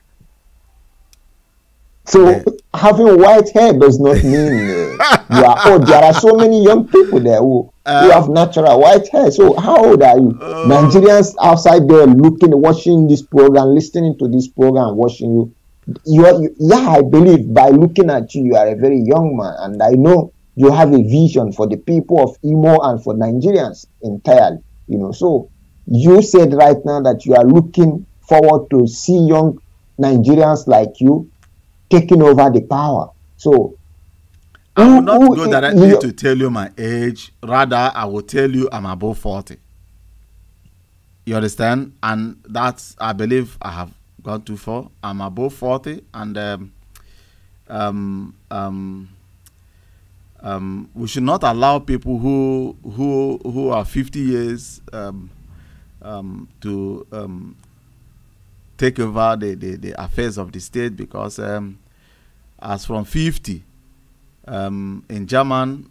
B: So having white hair does not mean you are old. There are so many young people there who have natural white hair. So how old are you? Nigerians outside there watching this program, listening to this program, watching you. I believe by looking at you, you are a very young man, and I know you have a vision for the people of Imo and for Nigerians entirely. So you said right now that you are looking forward to see young Nigerians like you taking over the power. So
A: I will not go directly to tell you my age. Rather, I will tell you I'm above 40. You understand? And that's, I believe I have gone too far. I'm above 40, and we should not allow people who are 50 years to take over the affairs of the state, because as from 50, in German,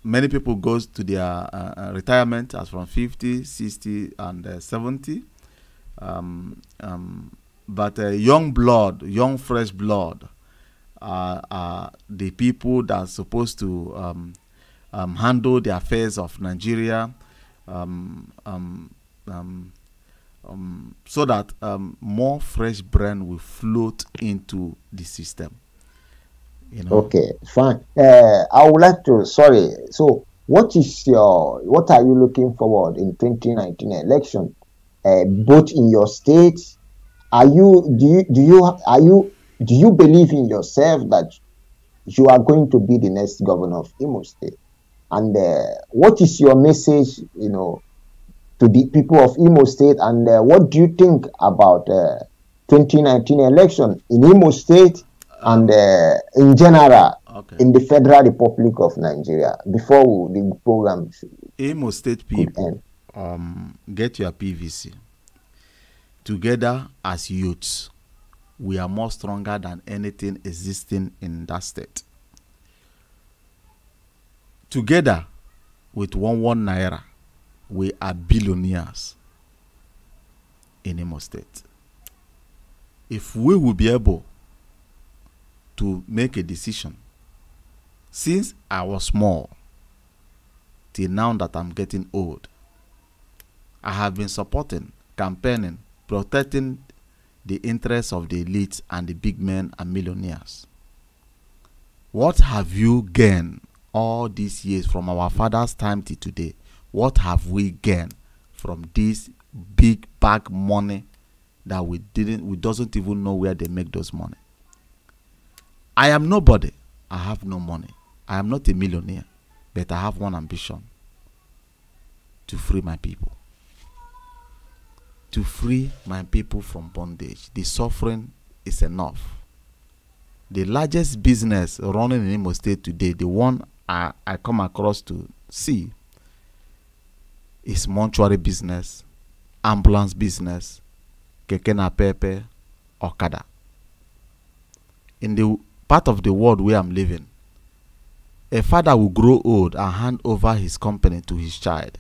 A: many people goes to their retirement as from 50, 60, and 70. But young blood, young fresh blood, are the people that are supposed to handle the affairs of Nigeria, so that more fresh brain will float into the system. You know?
B: Okay, fine. I would like to. Sorry. So, what are you looking forward in 2019 election? Both in your state, do you believe in yourself that you are going to be the next governor of Imo State? And what is your message, to the people of Imo State? And what do you think about 2019 election in Imo State and in general in the Federal Republic of Nigeria? Before the program
A: Imo State people, get your PVC. Together as youths, we are more stronger than anything existing in that state. Together with one naira, we are billionaires in Imo State. If we will be able to make a decision, since I was small till now that I'm getting old, I have been supporting, campaigning, protecting the interests of the elites and the big men and millionaires. What have you gained all these years from our father's time to today? What have we gained from this big bag money that we doesn't even know where they make those money? I am nobody. I have no money. I am not a millionaire, but I have one ambition: to free my people. To free my people from bondage. The suffering is enough. The largest business running in Imo State today, the one I come across to see, is mortuary business, ambulance business, keke napepe, okada. In the part of the world where I'm living, a father will grow old and hand over his company to his child.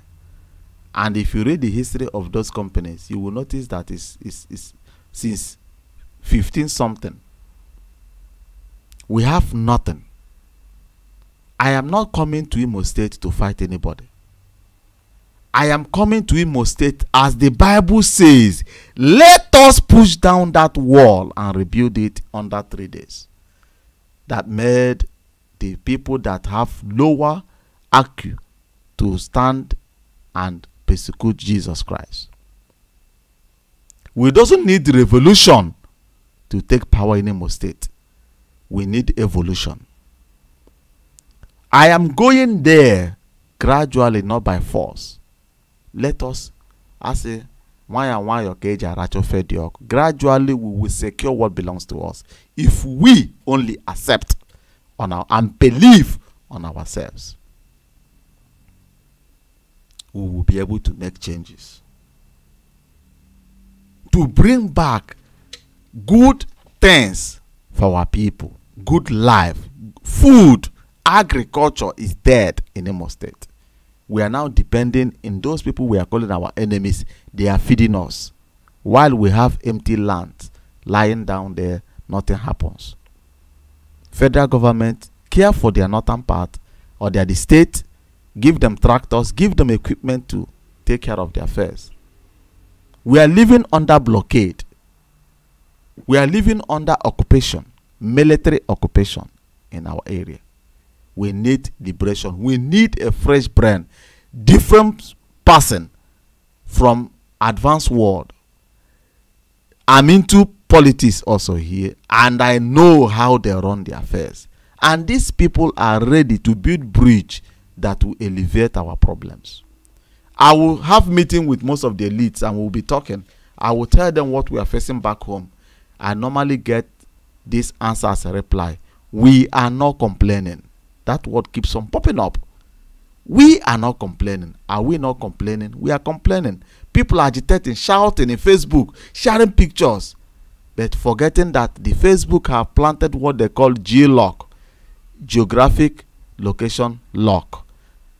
A: And if you read the history of those companies, you will notice that it's since 15 something. We have nothing. I am not coming to Imo State to fight anybody. I am coming to Imo State, as the Bible says, let us push down that wall and rebuild it under 3 days. That made the people that have lower IQ to stand and persecute Jesus Christ. We doesn't need revolution to take power in Imo State. We need evolution. I am going there gradually, not by force. Let us, I say, gradually we will secure what belongs to us if we only accept and believe on ourselves. We will be able to make changes to bring back good things for our people, good life. Food, agriculture is dead in Imo State. We are now depending on those people we are calling our enemies. They are feeding us while we have empty land lying down there. Nothing happens. Federal government care for their northern part, or the state, give them tractors, give them equipment to take care of their affairs. We are living under blockade. We are living under occupation, military occupation in our area. We need liberation. We need a fresh brain, different person from advanced world. I'm into politics also here, and I know how they run their affairs. And these people are ready to build bridge that will alleviate our problems. I will have meeting with most of the elites and we'll be talking. I will tell them what we are facing back home. I normally get this answer as a reply: we are not complaining. That word keeps on popping up. We are not complaining. Are we not complaining? We are complaining. People are agitating, shouting in Facebook, sharing pictures, but forgetting that the Facebook have planted what they call G-lock, geographic location lock.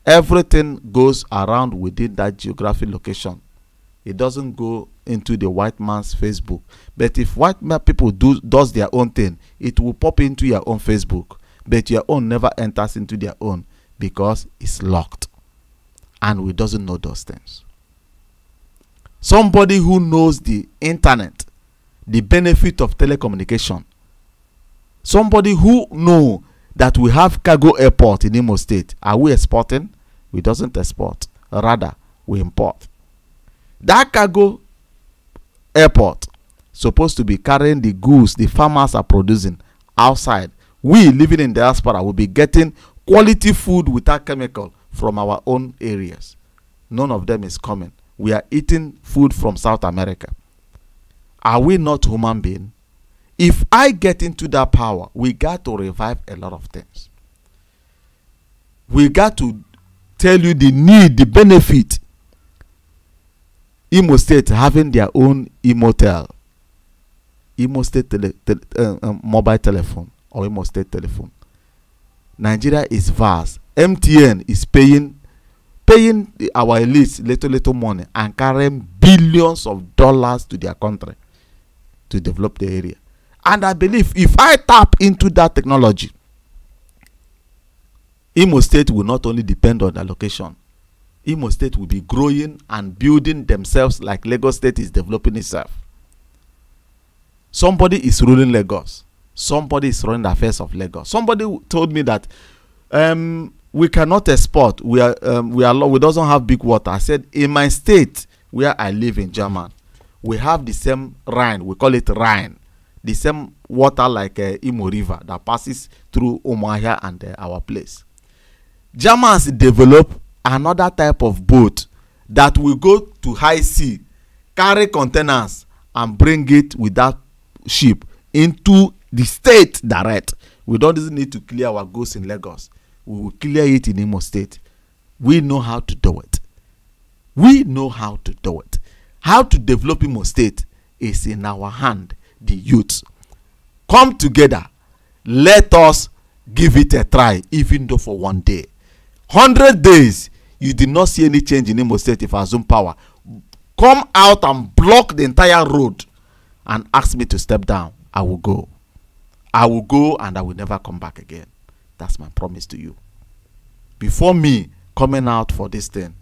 A: Everything goes around within that geographic location. It doesn't go into the white man's Facebook. But if white man people does their own thing, it will pop into your own Facebook. But your own never enters into their own because it's locked. And we doesn't know those things. Somebody who knows the internet, the benefit of telecommunication, somebody who know that we have cargo airport in Imo State. Are we exporting? We doesn't export. Rather, we import. That cargo airport supposed to be carrying the goods the farmers are producing outside. We living in diaspora will be getting quality food without chemical from our own areas. None of them is coming. We are eating food from South America. Are we not human beings? If I get into that power, we got to revive a lot of things. We got to tell you the need, the benefit. Imo State having their own Imotel, Imo State mobile telephone or Imo State telephone. Nigeria is vast. MTN is paying our elites little money and carrying billions of dollars to their country to develop the area. And I believe if I tap into that technology, Imo State will not only depend on the location. Imo State will be growing and building themselves like Lagos State is developing itself. Somebody is ruling Lagos. Somebody is running the affairs of Lagos. Somebody told me that we cannot export. We doesn't have big water. I said, in my state where I live in Germany, we have the same Rhine. We call it Rhine. The same water like Imo River that passes through Umuahia and our place. Germans develop another type of boat that will go to high sea, carry containers and bring it with that ship into the state direct. We don't even need to clear our goods in Lagos. We will clear it in Imo State. We know how to do it. We know how to do it. How to develop Imo State is in our hand, the youth. Come together. Let us give it a try, even though for one day. 100 days, you did not see any change in Imo State if I assume power. Come out and block the entire road and ask me to step down. I will go. I will go and I will never come back again. That's my promise to you. Before me coming out for this thing,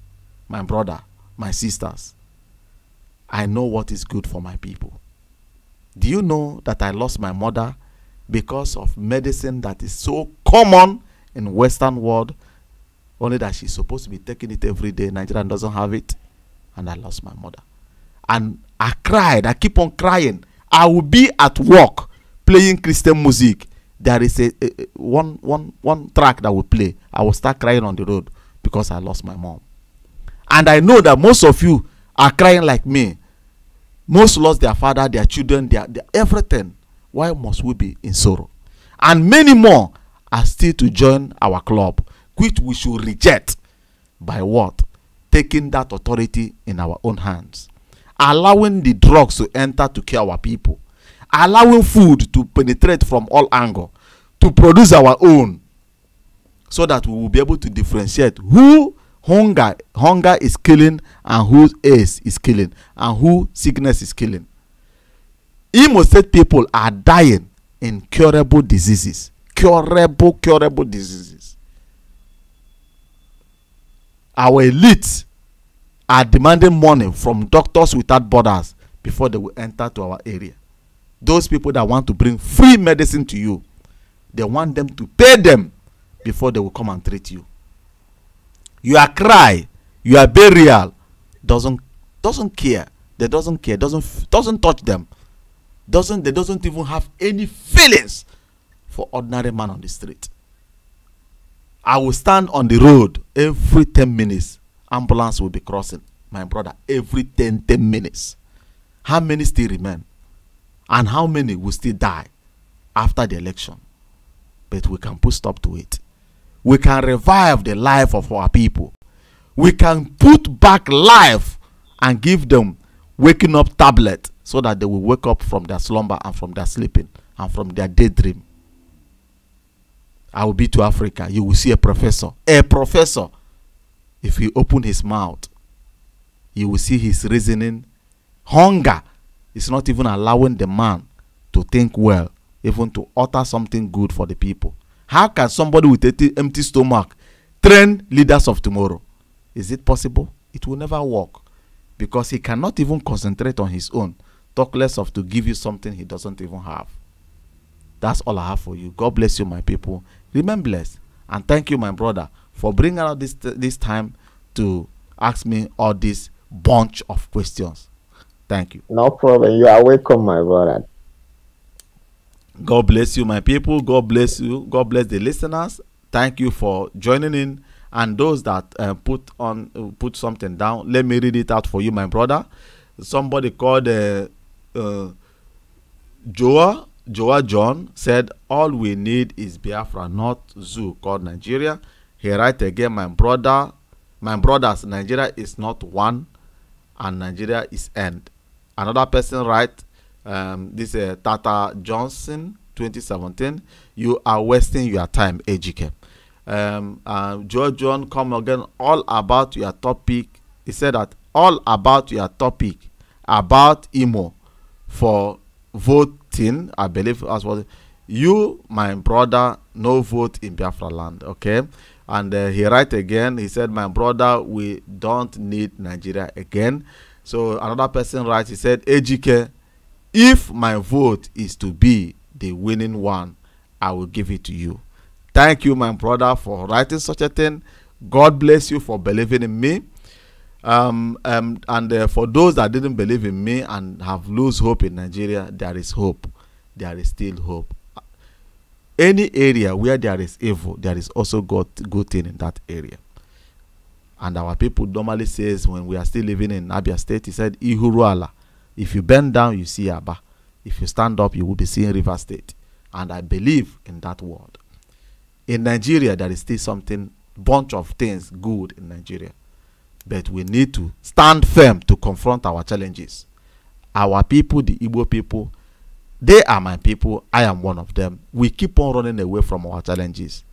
A: my brother, my sisters, I know what is good for my people. Do you know that I lost my mother because of medicine that is so common in Western world? Only that she's supposed to be taking it every day. Nigeria doesn't have it. And I lost my mother. And I cried. I keep on crying. I will be at work playing Christian music. There is one track that will play. I will start crying on the road because I lost my mom. And I know that most of you are crying like me. Most lost their father, their children, their everything. Why must we be in sorrow? And many more are still to join our club, which we should reject. By what? Taking that authority in our own hands. Allowing the drugs to enter to kill our people. Allowing food to penetrate from all angles. To produce our own. So that we will be able to differentiate who hunger is killing and who AIDS is killing. And who sickness is killing. Imo State people are dying in curable diseases. Curable diseases. Our elites are demanding money from Doctors Without Borders before they will enter to our area. Those people that want to bring free medicine to you, they want them to pay them before they will come and treat you. Your cry, your burial doesn't care. They doesn't care. Doesn't touch them. They doesn't even have any feelings for ordinary man on the street. I will stand on the road every 10 minutes. Ambulance will be crossing, my brother, every 10 minutes. How many still remain? And how many will still die after the election? But we can put stop to it. we can revive the life of our people. We can put back life and give them waking up tablet so that they will wake up from their slumber and from their sleeping and from their daydream. I will be to Africa. You will see a professor. A professor. If he open his mouth, you will see his reasoning. Hunger is not even allowing the man to think well, even to utter something good for the people. How can somebody with an empty stomach train leaders of tomorrow? Is it possible? It will never work, because he cannot even concentrate on his own, talk less of to give you something he doesn't even have. That's all I have for you. God bless you, my people. Remain blessed. And thank you, my brother, for bringing out this time to ask me all this bunch of questions. Thank you.
B: No problem. You are welcome, my brother.
A: God bless you, my people. God bless you. God bless the listeners. Thank you for joining in. And those that put something down, let me read it out for you, my brother. Somebody called Joa John said, all we need is Biafra, not zoo called Nigeria. He write again, my brothers, Nigeria is not one and Nigeria is end. Another person write, this is Tata Johnson 2017, you are wasting your time, AGK. Joe John come again, all about your topic. He said that all about your topic about Imo for voting, I believe as well. You, my brother, no vote in Biafra land, okay? And he write again, he said, my brother, we don't need Nigeria again. So another person writes, he said, AGK, if my vote is to be the winning one, I will give it to you. Thank you, my brother, for writing such a thing. God bless you for believing in me. And for those that didn't believe in me and have lose hope in Nigeria, there is hope. There is still hope. Any area where there is evil, there is also good thing in that area. And our people normally says, when we are still living in Abia State, he said, Ihuruala. If you bend down, you see Aba. If you stand up, you will be seeing River State. And I believe in that word. In Nigeria, there is still something, bunch of things good in Nigeria. But we need to stand firm to confront our challenges. Our people, the Igbo people, they are my people. I am one of them. We keep on running away from our challenges.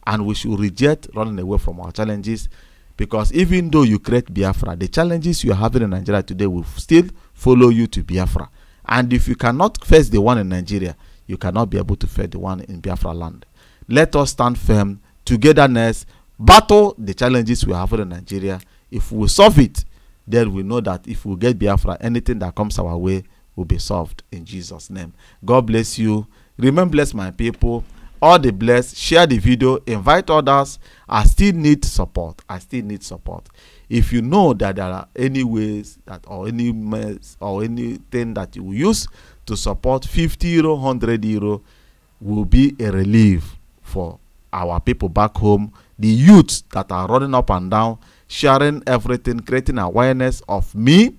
A: And we should reject running away from our challenges, because even though you create Biafra, the challenges you are having in Nigeria today will still follow you to Biafra. And if you cannot face the one in Nigeria, you cannot be able to face the one in Biafra land. Let us stand firm, togetherness, battle the challenges we have in Nigeria. If we solve it, then we know that if we get Biafra, anything that comes our way will be solved in Jesus' name. God bless you. Remember, bless my people. All the blessed. Share the video. Invite others. I still need support. I still need support. If you know that there are any ways that or any means or anything that you will use to support, 50 euro, 100 euro will be a relief for our people back home, the youths that are running up and down, sharing everything, creating awareness of me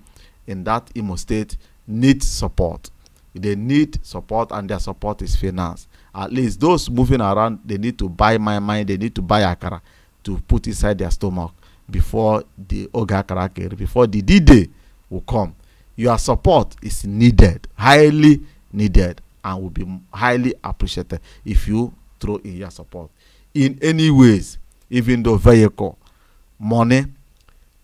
A: in that Imo State need support. They need support, and their support is finance. At least those moving around, they need to buy my mind, they need to buy akara to put inside their stomach before the Ogakara, before the D-Day will come. Your support is needed, highly needed, and will be highly appreciated if you throw in your support in any ways, even though vehicle, money,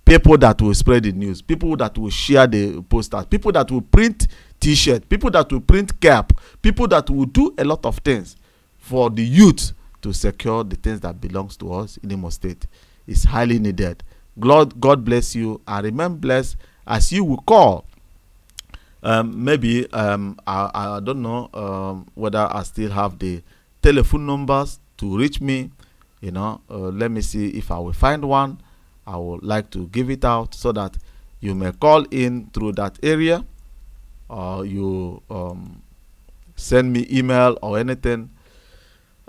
A: people that will spread the news, people that will share the posters, people that will print t-shirt, people that will print cap, people that will do a lot of things for the youth to secure the things that belongs to us in Imo State. Is highly needed. God bless you, and remain blessed as you will call. Maybe I don't know whether I still have the telephone numbers to reach me. You know, let me see if I will find one. I would like to give it out so that you may call in through that area, or you send me email or anything.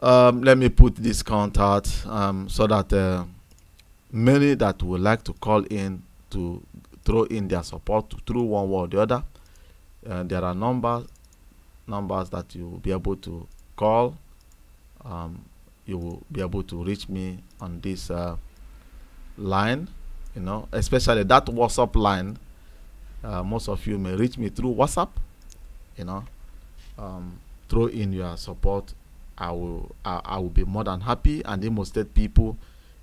A: Let me put this contact so that many that would like to call in to throw in their support through one way or the other. There are numbers that you will be able to call. you will be able to reach me on this line, especially that WhatsApp line. Most of you may reach me through WhatsApp. Throw in your support. I will be more than happy. And Imo State people,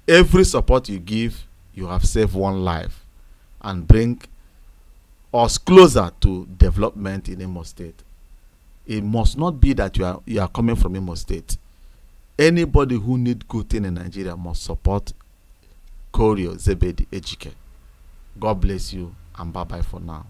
A: every support you give, you have saved one life and bring us closer to development in Imo State. It must not be that you are coming from Imo State. Anybody who need good thing in Nigeria must support Korie Zebedee E. God bless you, and bye-bye for now.